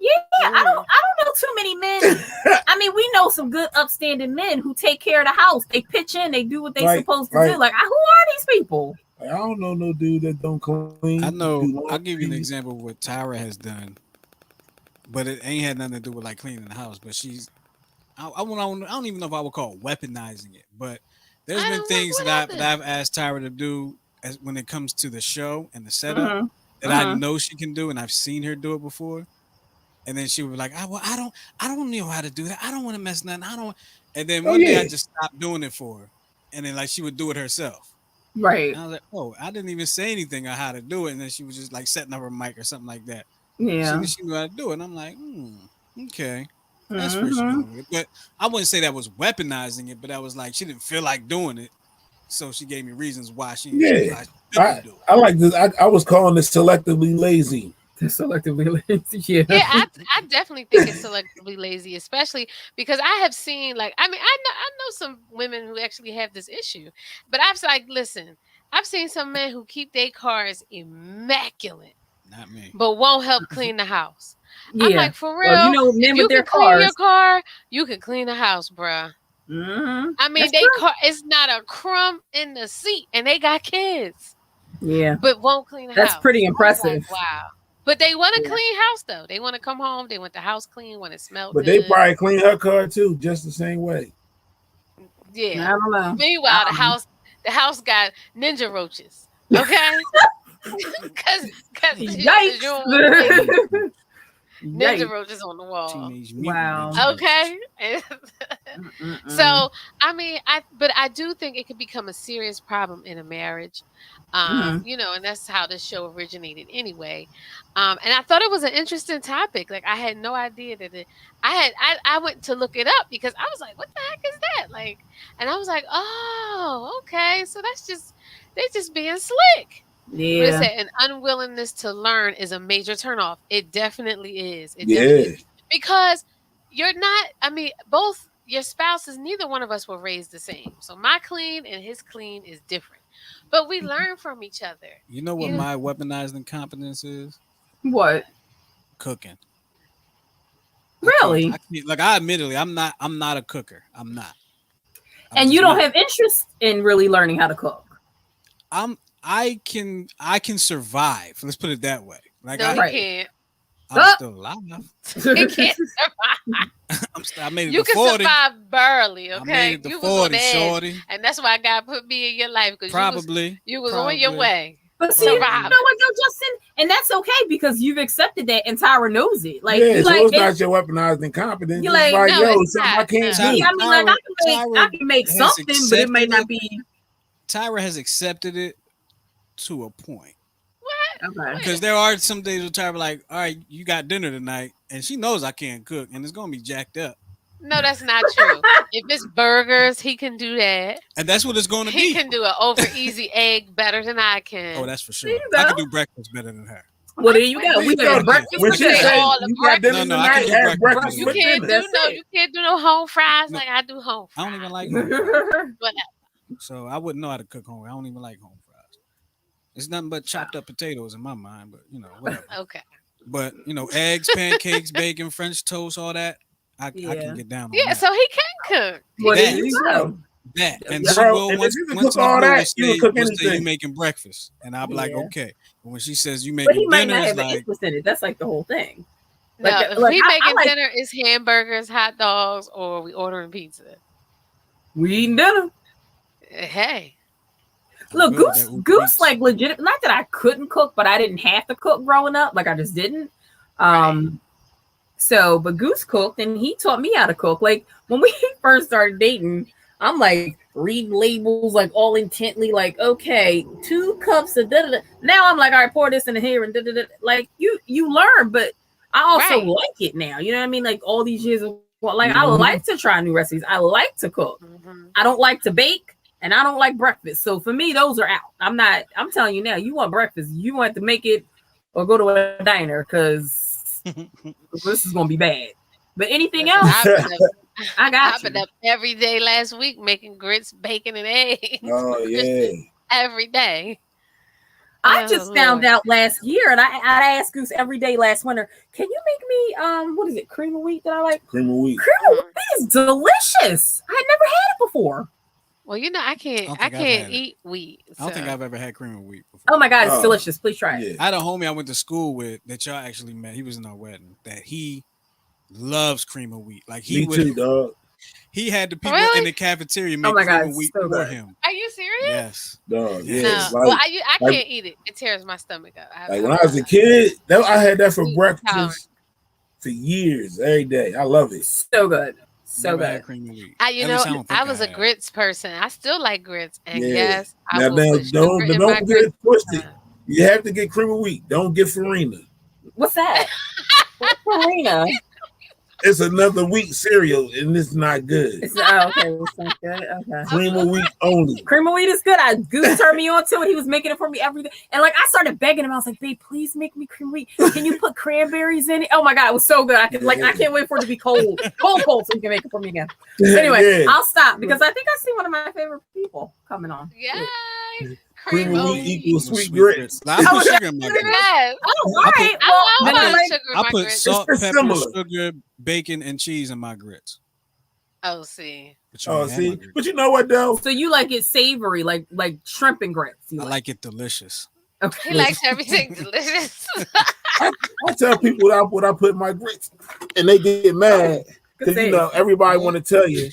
Yeah, I don't know too many men. I mean, we know some good upstanding men who take care of the house. They pitch in, they do what they supposed to do. Like, who are these people? I don't know no dude that don't clean. I know. I'll give you an example of what Tyra has done, but it ain't had nothing to do with like cleaning the house. But she's, I don't even know if I would call it weaponizing it. But there's been things that I've asked Tyra to do when it comes to the show and the setup that I know she can do, and I've seen her do it before. And then she would be like, I don't know how to do that. I don't want to mess nothing. I don't. And then one day I just stopped doing it for her. And then like she would do it herself. Right. And I was like, oh, I didn't even say anything on how to do it. And then she was just like setting up her mic or something like that. Yeah. She knew how to do it. And I'm like, okay. That's for sure. But I wouldn't say that was weaponizing it, but I was like, she didn't feel like doing it. So she gave me reasons why she didn't do it. I like this. I was calling this selectively lazy. Selectively lazy, yeah. I definitely think it's selectively lazy, especially because I have seen I know some women who actually have this issue, but I've seen some men who keep their cars immaculate, not me, but won't help clean the house. Yeah. I'm like, for real, well, men if with you their can clean cars. your car, you can clean the house, bruh. I mean, it's not a crumb in the seat, and they got kids. Yeah, but won't clean the house. That's pretty impressive. Like, wow. But they want a clean house, though. They want to come home. They want the house clean, want it smelled good. But they probably clean her car, too, just the same way. Yeah. I don't know. Meanwhile, the house got ninja roaches. Okay? Because ninja roaches on the wall. Wow. Okay. So I do think it could become a serious problem in a marriage. And that's how this show originated anyway. And I thought it was an interesting topic. Like, I had no idea that I went to look it up because I was like, what the heck is that? Like, and I was like, oh, okay. So they just being slick. Yeah. But it said an unwillingness to learn is a major turnoff. It definitely is. It definitely is. Because both your spouses, neither one of us were raised the same. So my clean and his clean is different. But we learn from each other. You know what my weaponized incompetence is? What? Cooking. Really? Admittedly, I'm not a cooker. I'm not. And you don't have interest in really learning how to cook. I can survive. Let's put it that way. Like, no, he can't. I'm still alive. He can't survive. I made it you to 40. You can survive barely, okay? I made it to 40, shorty. And that's why God put me in your life. Because you was on your way. But see, you know what, though, Justin? And that's okay because you've accepted that and Tyra knows it. Like, so it's not your weaponized incompetence. You're like, something I can't do. I mean, like, I can make something, but it may not be. Tyra has accepted it to a point. What? Okay. Because there are some days where Tyra be like, all right, you got dinner tonight, and she knows I can't cook, and it's gonna be jacked up, No, that's not true. If it's burgers, he can do that. and that's what it's gonna He be. can do an over easy egg better than I Oh, can. that's for There sure. you I go. can do breakfast better than her. Well, there you go. There We you go. got breakfast When for she say dinner. say all the you got dinner No, I can tonight, do have breakfast breakfast You for for dinner. can't dinner. do That's no. it. You can't do no home fries No, like I do home I don't even fries. like home fries, But so I wouldn't know how to cook home. I don't even like home fries. It's nothing but chopped up potatoes in my mind, but whatever. okay, But eggs, pancakes, bacon, French toast, all that, I can Yeah. get down on yeah. that. So he can cook. He Well, there That. can you cook. go. That, and Yeah. she Bro, will and if once you can once cook in a all blue that, you can cook will say you anything. making breakfast, and I'll be like, Yeah. okay. But when she says you But he making might dinner, not it's have an like, interest in it. That's like the whole thing. No, Like, if like we I making like dinner, it's hamburgers, hot dogs, or we ordering pizza. we eating dinner. Hey, I'm Look, good with that Goose, Uber Goose, Eats. like legit. Not that I couldn't cook, but I didn't have to cook growing up. Like I just didn't. Um, so, but Goose cooked, and he taught me how to cook. Like when we first started dating, I'm like reading labels, like all intently, like okay, 2 cups of da da da. Now I'm like, all right, pour this in here and da da da. Like you learn, but I also right. like it now. You know what I mean? Like all these years of like I Mhm. like to try new recipes. I like to cook. Mm-hmm. I don't like to bake. And I don't like breakfast. So for me, those are out. I'm telling you now, you want breakfast, you want to make it or go to a diner because this is gonna be bad. But anything Listen, else, I I've got been you. up every day last week making grits, bacon, and eggs Oh for yeah. Christmas every day. I Oh just found Lord. out last year, and I asked Goose every day last winter, can you make me what is it, cream of wheat that I like? Cream of wheat. Cream of wheat is delicious. I had never had it before. Well, I I can't. don't I think I've can't had it. eat wheat. I don't think So I've ever had cream of wheat before. Oh my god, it's Oh delicious. Please try it. yeah. I had a homie I went to school with that y'all actually met. He was in our wedding. That he loves cream of wheat. Like Me too, dog. he had the people in really, the cafeteria Oh make my cream god, of it's wheat so for good. him. are you serious? Yes, Dog, yeah. No. yes. Well, Like I like can't eat it. It tears my stomach up. like when I was a kid, I had that for Gluten intolerant. breakfast for years, every day. I love it. So good. So Never good. had cream of wheat. You At know, least I don't I think I was a have. grits person. I still like grits, and Yeah. yes, I Now, will put sugar in my don't get grits it twisted. sometimes. You have to get cream of wheat. Don't get farina. What's that? What's farina? It's another wheat cereal, and it's not good. It's okay. It's not good. Okay. Cream of wheat only. Cream of wheat is good. Goose turned me on to it. He was making it for me every day. And like I started begging him. I was like, babe, please make me cream of wheat. Can you put cranberries in it? Oh my god, it was so good. I can't wait for it to be cold. Cold, so you can make it for me again. Anyway, Yeah. I'll stop because I think I see one of my favorite people coming on. Yay! Cream Cream of of wheat wheat. equals With sweet grits. I put sugar in my grits. Yes, Oh, all I put- right. I Well, love then I putting like sugar in I my put grits. salt, It's pepper, similar. sugar, bacon, and cheese in my grits. Oh, see. But you Oh, ain't had my see, grits. but you know what though? so you like it savory, like shrimp and grits. You I like it delicious. Okay. He likes everything delicious. I tell people what I put in my grits, and they get mad because everybody want to tell you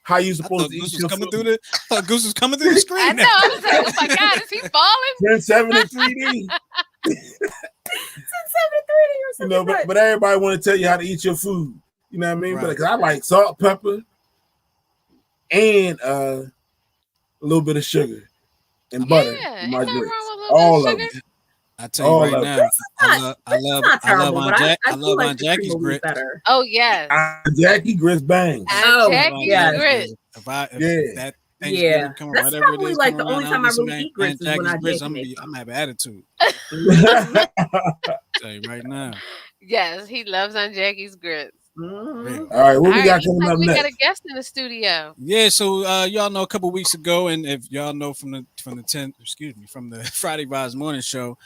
how you I supposed thought to Goose eat was your coming food. through Goose was coming through the I screen. know. I was like, oh my God, is he falling? 10-7 in 3D. 1073 or something. But everybody want to tell you how to eat your food. You know what I mean? Right. But because I like salt, pepper, and a little bit of sugar and butter Yeah, in my ain't nothing grits. wrong with a little All bit of of it. sugar. I tell you All right of now, I not terrible, but I I do love like Aunt the cream Jackie's of wheat grits. better. Oh, yes. Jackie grits bangs. Aunt Oh, Jackie's yes. grits. If that Thanksgiving Yeah, come or that's whatever it probably is like come the only around, I'm time I missing really eat Aunt grits is when Jackie's I grits. Jackie I'm makes gonna them. have attitude. Tell you right now. Yes, he loves Aunt Jackie's grits. Mhm. All right, what All we right, got looks coming like up we got a next? guest in the studio. Yeah, so y'all know a couple weeks ago, and if y'all know from the 10th, from the Friday Rise Morning Show,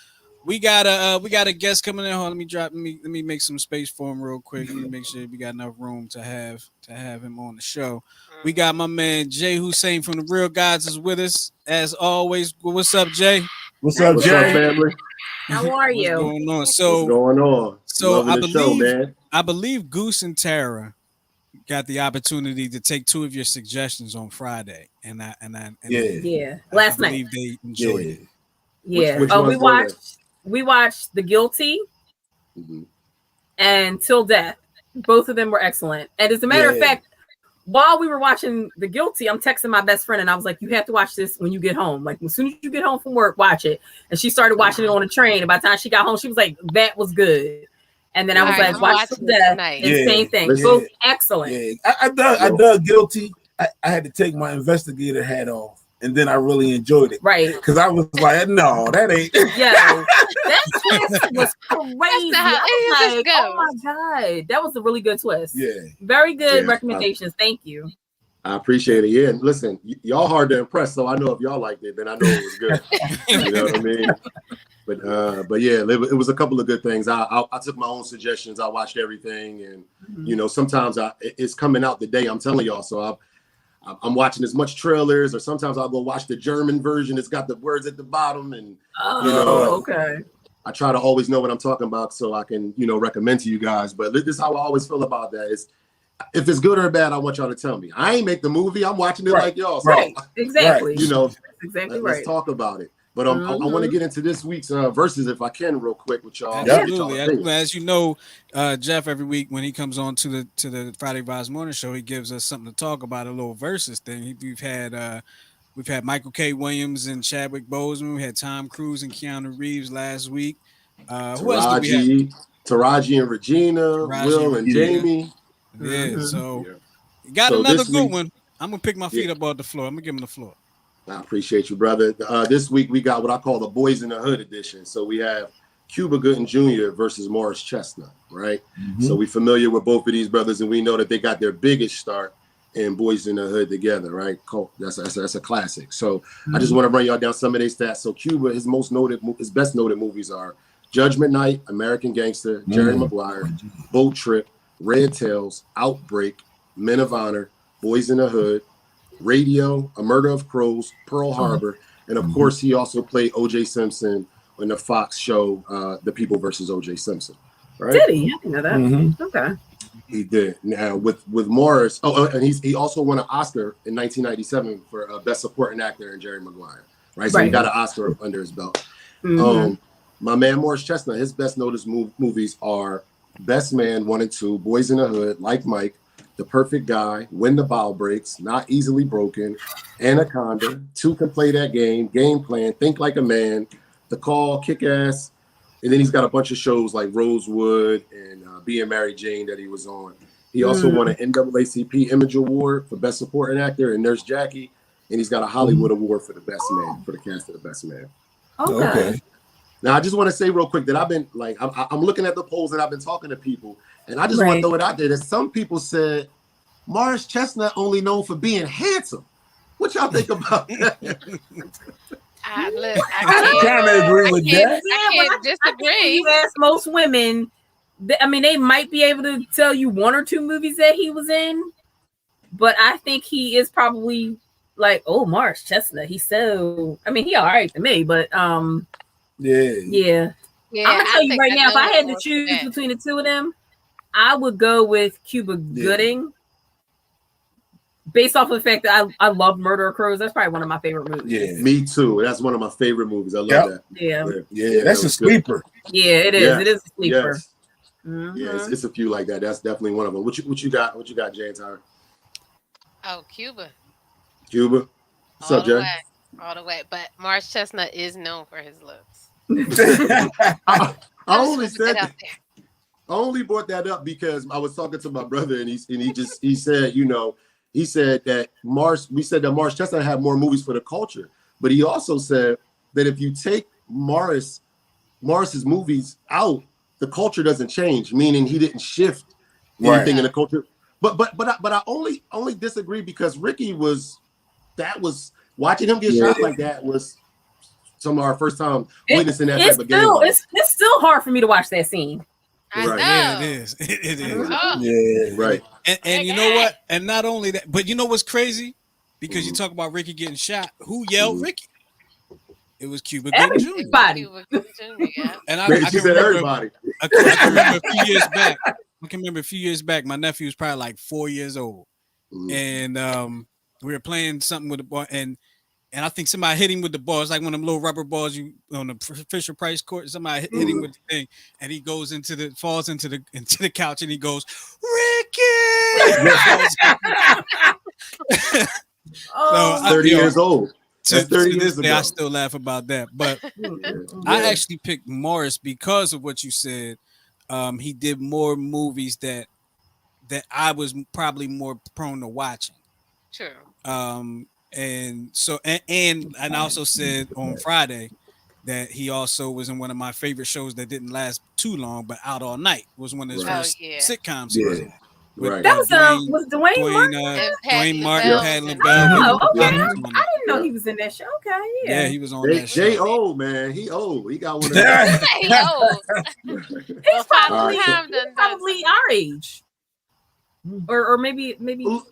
we got a guest coming in. Hold on, let me make some space for him real quick. Let me make sure we got enough room to have him on the show. We got my man Jay Hussein from the Real Gods is with us as always. What's up, Jay? What's up, What's up, Jay? family? How are What's you? going on? What's going on? So Loving the show, man. I believe Goose and Tara got the opportunity to take two of your suggestions on Friday, and Yeah, I last night. believe they enjoyed it. Yeah. Which Oh, ones were they? we watched The Guilty Mhm. and Till Death. Both of them were excellent. And as a matter of fact, while we were watching The Guilty, I'm texting my best friend and I was like, you have to watch this when you get home. Like, as soon as you get home from work, watch it. And she started watching it on the train. And by the time she got home, she was like, that was good. And then I was like, I'm watch watching the it death. tonight. And same thing. Listen. Both excellent. Yeah, I dug Guilty. I had to take my investigator hat off, and then I really enjoyed it. Right. Because I was like, no, that ain't. Yo, that twist was crazy. That's how I was like, it oh my God. That was a really good twist. Yeah. Very good Yeah. recommendations. Thank you. I appreciate it. Yeah, and listen, y'all hard to impress, so I know if y'all liked it, then I know it was good. You know what I mean? But yeah, it was a couple of good things. I took my own suggestions. I watched everything, and you know, sometimes it's coming out the day I'm telling y'all. So I'm watching as much trailers, or sometimes I'll go watch the German version. It's got the words at the bottom, and you know, okay. I try to always know what I'm talking about so I can, you know, recommend to you guys. But this is how I always feel about that. Is if it's good or bad, I want y'all to tell me. I ain't make the movie. I'm watching it like y'all. So, right. Exactly. you know, that's exactly let's talk about it. But I want to get into this week's verses if I can real quick with y'all. Absolutely. As you know, Jeff, every week when he comes on to the Friday Vibes Morning Show, he gives us something to talk about, a little verses thing. We've had Michael K. Williams and Chadwick Boseman. We had Tom Cruise and Keanu Reeves last week. Who else did we have? Taraji and Regina, Will and Jamie. Yeah, so you got another good one. I'm gonna pick my feet up off the floor. I'm gonna give him the floor. I appreciate you, brother. This week we got what I call the Boys in the Hood edition. So we have Cuba Gooding Jr. versus Morris Chestnut, right? So we're familiar with both of these brothers, and we know that they got their biggest start in Boys in the Hood together, right? That's a classic. So I just want to run y'all down some of their stats. So Cuba, his best noted movies are Judgment Night, American Gangster, Jerry Maguire, Boat Trip, Red Tails, Outbreak, Men of Honor, Boys in the Hood, Radio, A Murder of Crows, Pearl Harbor, and of course he also played O.J. Simpson in the Fox show The People versus O.J. Simpson. Right? Did he? I didn't know that. Okay. He did. Now with Morris, and he also won an Oscar in 1997 for Best Supporting Actor in Jerry Maguire. Right, so he got an Oscar under his belt. My man Morris Chestnut, his best noticed movies are Best Man 1 and 2, Boys in the Hood, Like Mike, The Perfect Guy, When the Bow Breaks, Not Easily Broken, Anaconda, Two Can Play That Game, Game Plan, Think Like a Man, The Call, Kick Ass, and then he's got a bunch of shows like Rosewood and Being Mary Jane that he was on. He also won an NAACP Image Award for Best Supporting Actor in Nurse Jackie, and he's got a Hollywood Award for the Best Man, for the cast of the Best Man. Okay. Now, I just want to say real quick that I've been like, I'm looking at the polls and I've been talking to people, and I just want to throw it out there that some people said Morris Chestnut only known for being handsome. What y'all think about that? I kind of agree with that. I can't disagree. You ask most women, I mean, they might be able to tell you one or two movies that he was in, but I think he is probably like, oh, Morris Chestnut. He's so, I mean, he all right to me, but yeah. I'm gonna tell you right now, if I had to choose between the two of them, I would go with Cuba Gooding. Based off of the fact that I love Murder of Crows. That's probably one of my favorite movies. Yeah, me too. That's one of my favorite movies. I love that. Yeah, that's a sleeper. Yeah, it is. It is a sleeper. Yes. Yeah, it's a few like that. That's definitely one of them. What you got? What you got, Jane Tyler? Oh, Cuba. What's up, Jay? All the way. But Morris Chestnut is known for his looks. I only brought that up because I was talking to my brother and he said, you know, he said that Morris Chestnut had more movies for the culture, but he also said that if you take Morris's movies out, the culture doesn't change, meaning he didn't shift anything in the culture. But I only disagree because Ricky was watching him get shot like that was some of our first time witnessing that type of game. It's still hard for me to watch that scene. I know. Yeah, it is. It is. Yeah, right. And you know what? And not only that, but you know what's crazy? Because you talk about Ricky getting shot. Who yelled Ricky? It was Cuba Gooding Jr. Everybody. And I She said everybody. I can remember a few years back. A few years back, my nephew was probably like 4 years old, and we were playing something with the ball, and I think somebody hit him with the ball. It's like one of them little rubber balls you on the Fisher Price court. Somebody hit him with the thing, and he falls into the couch, and he goes, Oh, 30 years old. That's 30 to years this day, ago. I still laugh about that. But I actually picked Morris because of what you said. He did more movies that I was probably more prone to watching. True. And so and I also said on Friday that he also was in one of my favorite shows that didn't last too long, but Out All Night was one of his first sitcom seasons. With, that was Dwayne, was Dwayne Martin. Dwayne Martin, LaBelle. Patty LaBelle. Oh, okay. Yeah. I didn't know he was in that show. Okay, Yeah, he was on that show. Jay old, man. He old. He got one of He old. He's probably our age. Or maybe a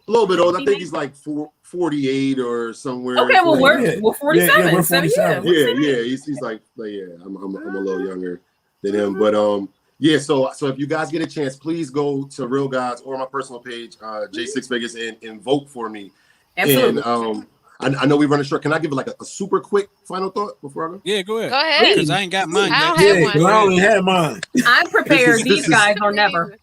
little bit old. I think he's like 48 or somewhere. Okay, well we're 47. Yeah, we're 47. Yeah. He's like I'm a little younger than him, but yeah. So if you guys get a chance, please go to Real Gods or my personal page, J6 Vegas, and vote for me. Absolutely. And I know we're running short. Can I give it like a super quick final thought before I go? Yeah, go ahead. Go ahead. Because I ain't got mine I yet. don't have one. I only had mine. I'm prepared. These guys are never.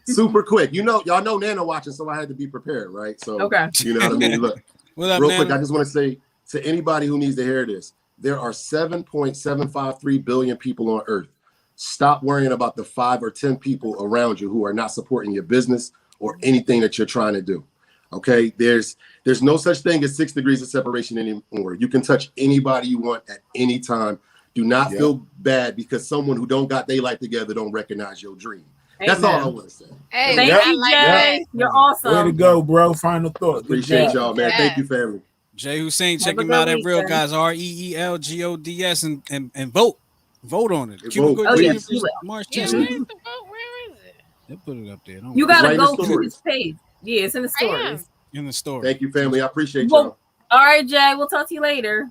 Super quick. Y'all know Nana watching, so I had to be prepared, right? So Okay. You know what I mean? Look, What up, real Nana? quick, I just want to say to anybody who needs to hear this, there are 7.753 billion people on Earth. Stop worrying about the 5 or 10 people around you who are not supporting your business or anything that you're trying to do. Okay, there's no such thing as 6 degrees of separation anymore. You can touch anybody you want at any time. Do not feel bad because someone who don't got their life together don't recognize your dream. That's all I want to say. Hey, Thank you, Jay. You're awesome. Way to go, bro. Final thought. Appreciate y'all, man. Thank you, family. Jay Hussein, check him out at Real Guys, REELGODS, and vote. Vote on it. Vote. Oh, yes, you will. March Yeah, Chestnut. where's the vote? Where is it? They put it up there. You gotta Right in the go to stories. his page. Yeah, it's in the stories. In the story. Thank you, family. I appreciate Well, y'all. all right, Jay. We'll talk to you later.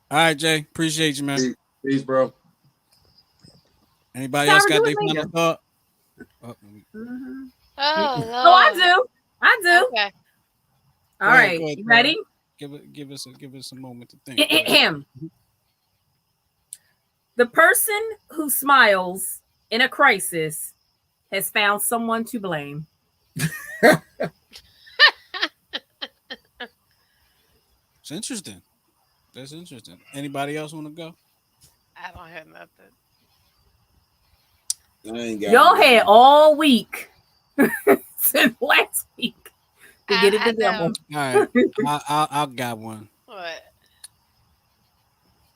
All right, Jay. Appreciate you, man. Peace, bro. Anybody else got do it their final later. thought? Oh, Lord. Oh, I do. Okay. All Go ahead, right, go ahead, you ready? Give us a moment to think. The person who smiles in a crisis has found someone to blame. It's interesting. That's interesting. Anybody else want to go? I don't have nothing. I ain't got Y'all it. had all week since last week to get it I together. know. All right. I'll got one. What?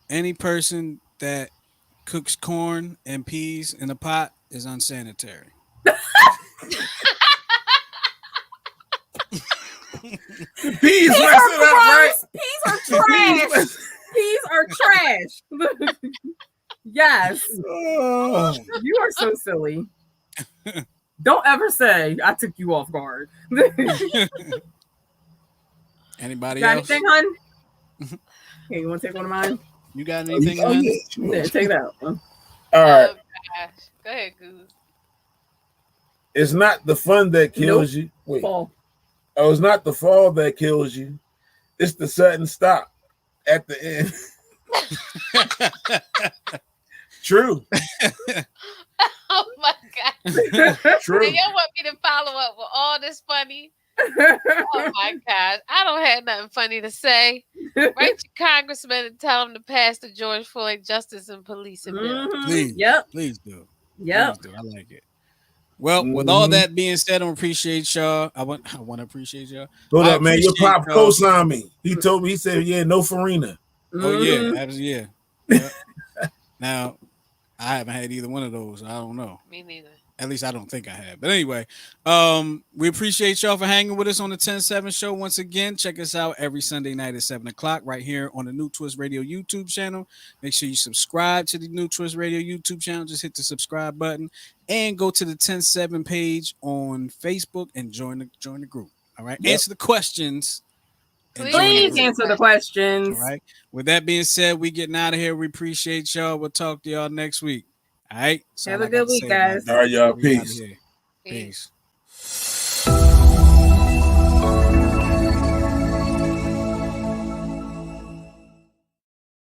Any person that cooks corn and peas in a pot is unsanitary. Peas mess it up, right? Peas are trash. Peas are trash. Yes. Oh. You are so silly. Don't ever say I took you off guard. Anybody Got else? anything, hon? Hey, you want to take one of mine? You got anything, Oh, man? yeah, sure. Yeah, take it out. All right. Oh, gosh. Go ahead, Goose. It's not the fun that kills you. Wait. Fall. Oh, it's not the fall that kills you. It's the sudden stop at the end. True. Oh, my God. True. Do you want me to follow up with all this funny? Oh, my God. I don't have nothing funny to say. Write your congressman and tell him to pass the George Floyd Justice and Policing bill. Please. Yep. Please do. Yep. Please do. I like it. Well, with all that being said, I appreciate y'all. I want to appreciate y'all. Hold I up, man. Your appreciate pop y'all. co-signed me. He told me, he said, yeah, no Farina. Oh yeah, absolutely. Yeah. Now, I haven't had either one of those. I don't know. Me neither. At least I don't think I have. But anyway, we appreciate y'all for hanging with us on the 10-7 show. Once again, check us out every Sunday night at 7 o'clock right here on the New Twist Radio YouTube channel. Make sure you subscribe to the New Twist Radio YouTube channel. Just hit the subscribe button and go to the 10-7 page on Facebook and join the group. All right. Yep. Answer the questions. and join the Please group. answer the questions. All right. With that being said, we getting out of here. We appreciate y'all. We'll talk to y'all next week. All right. So Have a good week, guys. All right, y'all. We outta Peace. here. Peace. Peace.